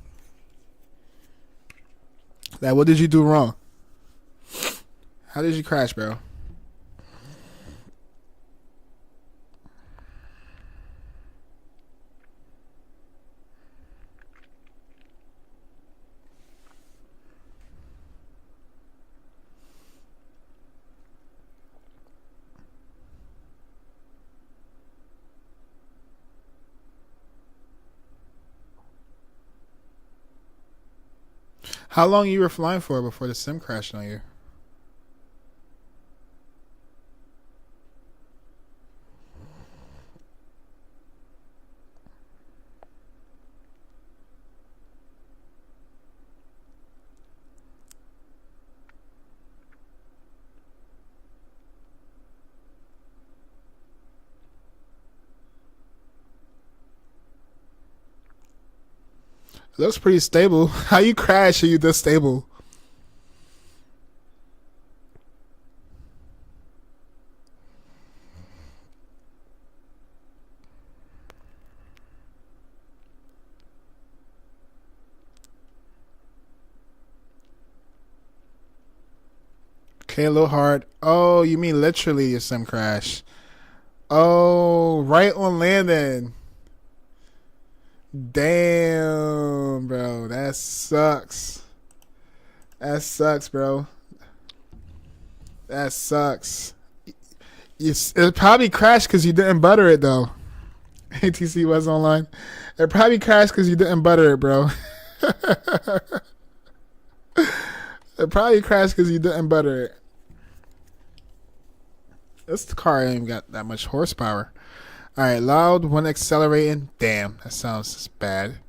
Like, what did you do wrong? How did you crash, bro? How long you were flying for before the sim crashed on you? It looks pretty stable. How you crash are you this stable? Okay, a little hard. Oh, you mean literally your sim crash. Oh, right on landing. Damn, bro. That sucks. That sucks, bro. That sucks. It probably crashed because you didn't butter it, though. ATC was online. It probably crashed because you didn't butter it, bro. It probably crashed because you didn't butter it. This car ain't even got that much horsepower. Alright, loud when accelerating. Damn, that sounds bad.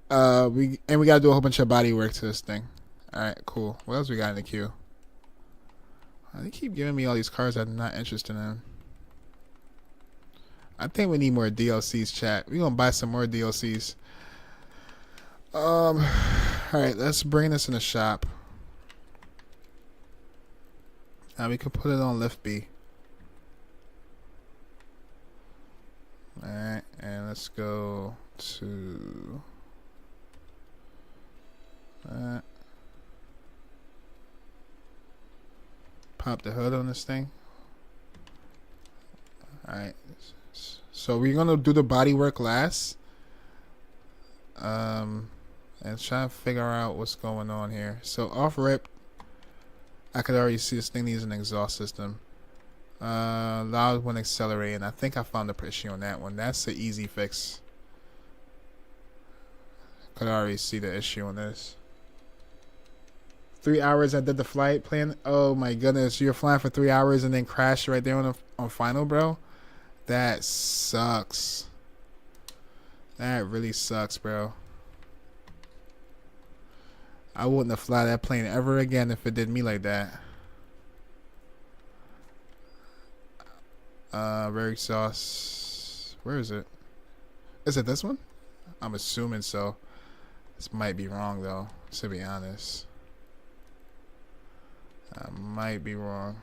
We gotta do a whole bunch of body work to this thing. Alright, cool. What else we got in the queue? They keep giving me all these cars I'm not interested in. I think we need more DLCs, chat. We're gonna buy some more DLCs. Alright, let's bring this in the shop. Now we can put it on lift B. Alright, and let's go to that. Pop the hood on this thing. Alright, so we're gonna do the body work last. And try to figure out what's going on here. So off rip, I could already see this thing needs an exhaust system. Loud when accelerating. I think I found the issue on that one. That's the easy fix. Could already see the issue on this. 3 hours I did the flight plan. Oh my goodness, you're flying for 3 hours and then crash right there on final, bro. That sucks. That really sucks, bro. I wouldn't have fly that plane ever again if it did me like that. Rare exhaust. Where is it? Is it this one? I'm assuming so. This might be wrong though, to be honest. I might be wrong.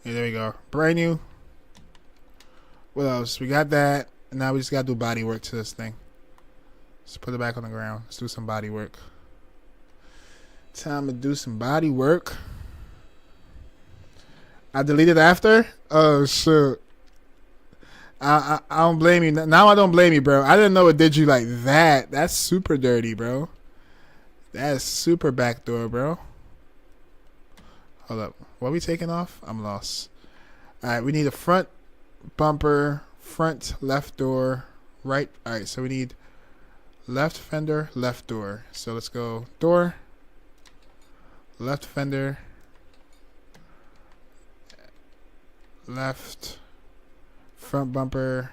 Yeah, there we go. Brand new. What else? We got that. And now we just gotta do body work to this thing. Let's put it back on the ground. Let's do some body work. Time to do some body work. I deleted after? Oh, shit. I don't blame you. Now I don't blame you, bro. I didn't know it did you like that. That's super dirty, bro. That's super backdoor, bro. Hold up. What are we taking off? I'm lost. Alright, we need a front bumper, front left door, right. Alright, so we need left fender, left door. So let's go door, left fender, left front bumper.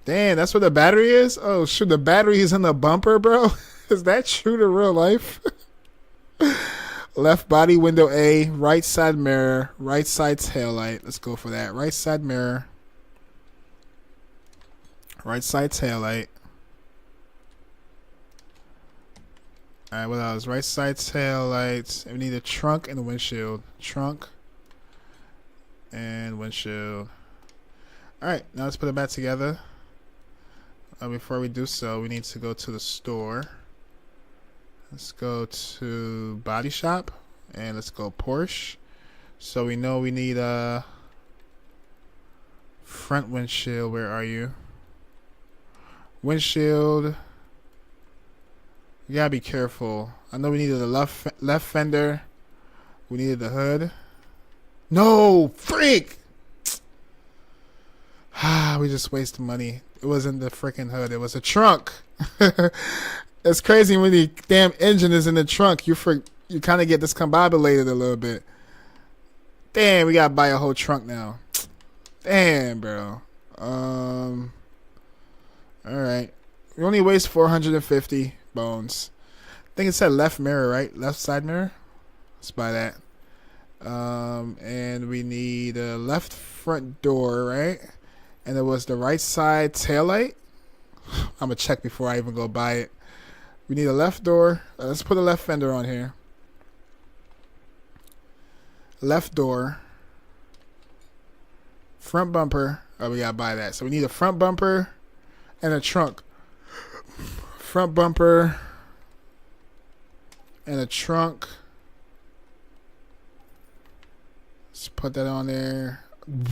Damn, that's where the battery is? Oh, shoot, the battery is in the bumper, bro? Is that true to real life? Left body window A, right side mirror, right side tail light. Let's go for that. Right side mirror, right side tail light. Alright, what else? Right side tail lights. We need a trunk and a windshield. Trunk and windshield. Alright, now let's put it back together. Before we do so, we need to go to the store. Let's go to body shop and let's go Porsche. So we know we need a front windshield. Where are you? Windshield. You gotta be careful. I know we needed the left fender. We needed the hood. No, freak! We just wasted money. It wasn't the freaking hood. It was a trunk. It's crazy when the damn engine is in the trunk. You kind of get discombobulated a little bit. Damn, we gotta buy a whole trunk now. Damn, bro. All right. We only waste 450 bones. I think it said left mirror, right? Left side mirror. Let's buy that. And we need a left front door, right? And it was the right side taillight. I'm gonna check before I even go buy it. We need a left door. Let's put a left fender on here. Left door. Front bumper. Oh, we gotta buy that. So we need a front bumper and a trunk. Front bumper and a trunk. Let's put that on there.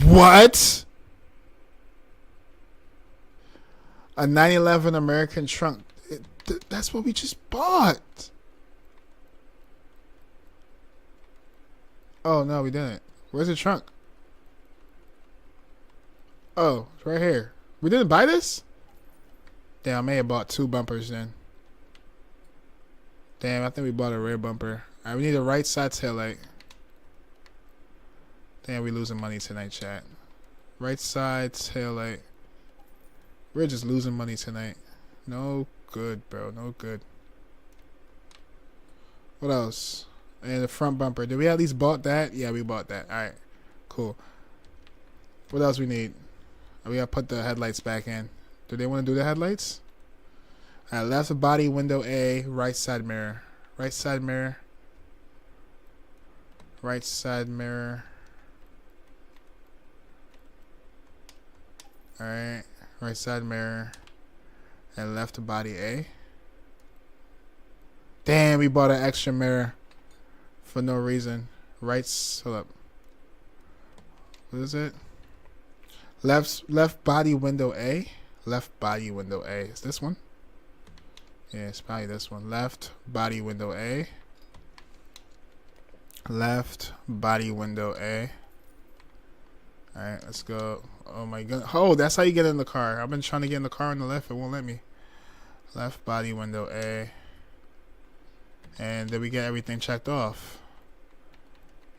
What? A 911 American trunk. That's what we just bought. Oh, no, we didn't. Where's the trunk? Oh, it's right here. We didn't buy this? Damn, I may have bought 2 bumpers then. Damn, I think we bought a rear bumper. Alright, we need a right side taillight. Damn, we losing money tonight, chat. Right side taillight. We're just losing money tonight. No good, bro. No good. What else? And the front bumper. Did we at least bought that? Yeah, we bought that. Alright. Cool. What else we need? We gotta put the headlights back in. Do they want to do the headlights? Alright, left body window A, right side mirror. Right side mirror. Right side mirror. Alright. Right side mirror. And left body A. Damn, we bought an extra mirror for no reason. Hold up. What is it? Left body window A. Left body window A. Is this one? Yeah, it's probably this one. Left body window A. Left body window A. Alright, let's go. Oh my god. Oh, that's how you get in the car. I've been trying to get in the car on the left. It won't let me. Left body window A. And did we get everything checked off?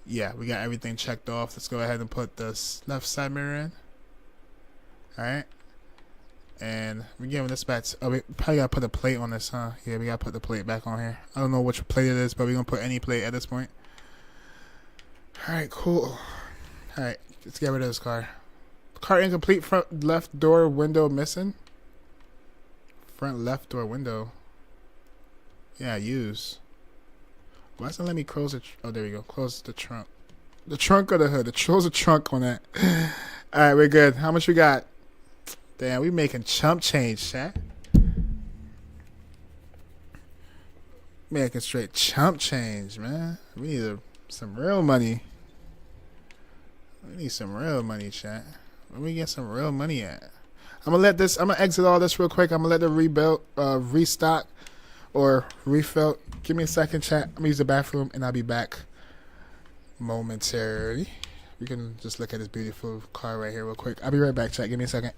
Yeah, we got everything checked off. Let's go ahead and put this left side mirror in. Alright. And we're giving this back. Oh, we probably gotta put a plate on this, huh? Yeah, we gotta put the plate back on here. I don't know which plate it is, but we're gonna put any plate at this point. Alright, cool. Alright, let's get rid of this car. Car incomplete, front left door window missing. Front left door window. Yeah, use. Why doesn't it let me close it? Oh, there we go. Close the trunk. The trunk or the hood? Close the trunk on that. Alright, we're good. How much we got? Damn, we making chump change, chat. Making straight chump change, man. We need some real money. We need some real money, chat. Where we get some real money at? I'm gonna exit all this real quick. I'm gonna let the restock or refill. Give me a second, chat. I'm gonna use the bathroom and I'll be back momentarily. We can just look at this beautiful car right here real quick. I'll be right back, chat. Give me a second.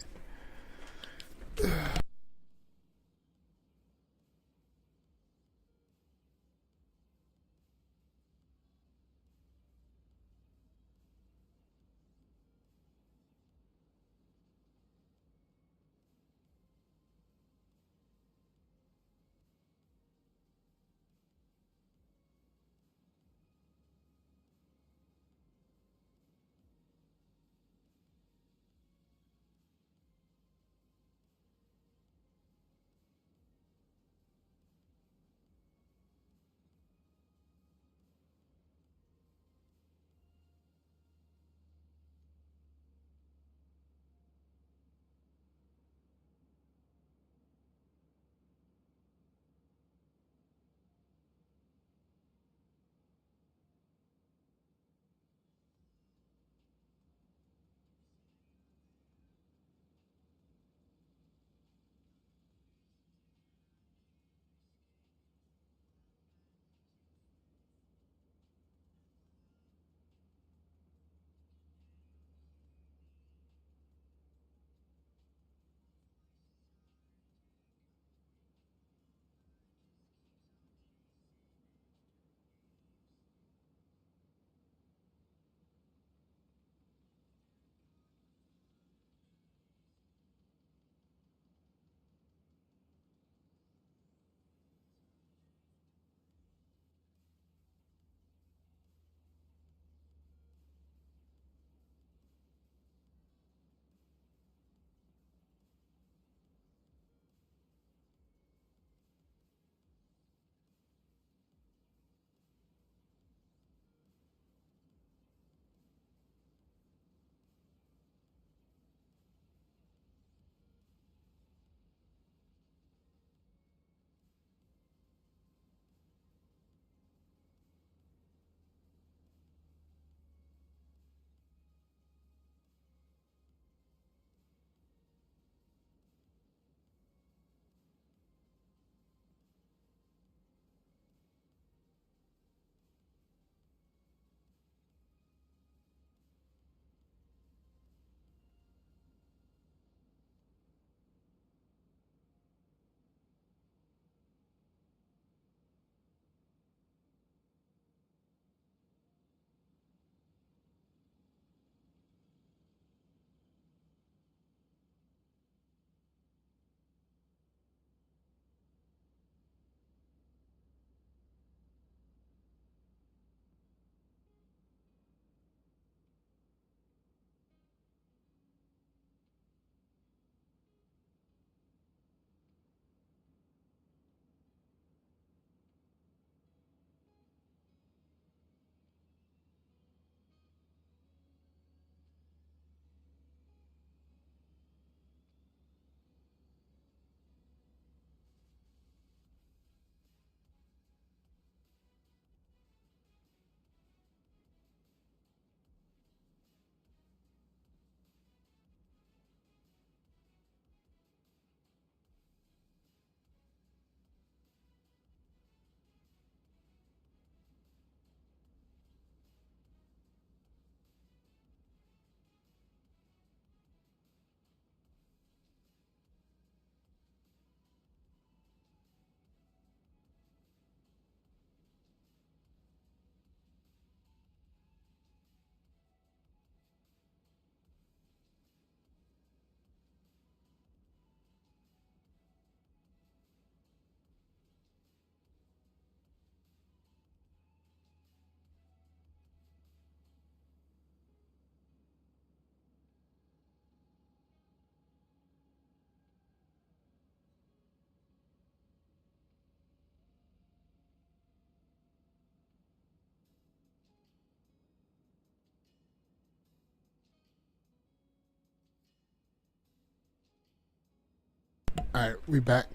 Alright, we back.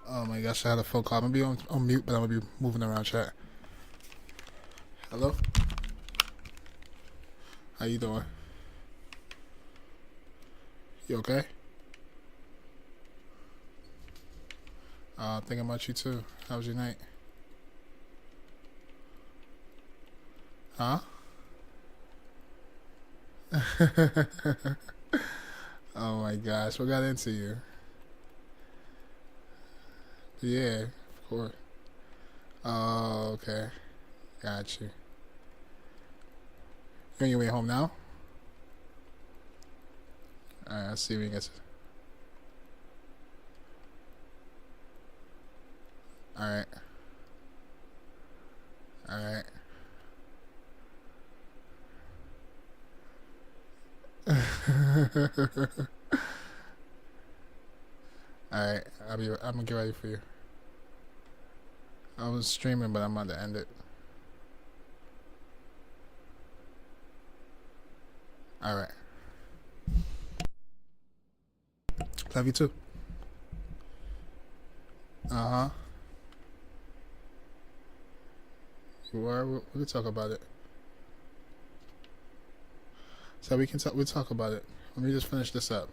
Oh my gosh, I had a phone call. I'm gonna be on mute, but I'm gonna be moving around chat. Hello? How you doing? You okay? Thinking about you too. How was your night? Huh? Oh my gosh, what got into you? Yeah, of course. Oh, okay. Got you. You on your way home now? Alright, I'll see when you get. Alright. Alright. Alright, I'm gonna get ready for you. I was streaming, but I'm about to end it. Alright. Love you too. Uh-huh. You are? We can talk about it. So we'll talk about it. Let me just finish this up.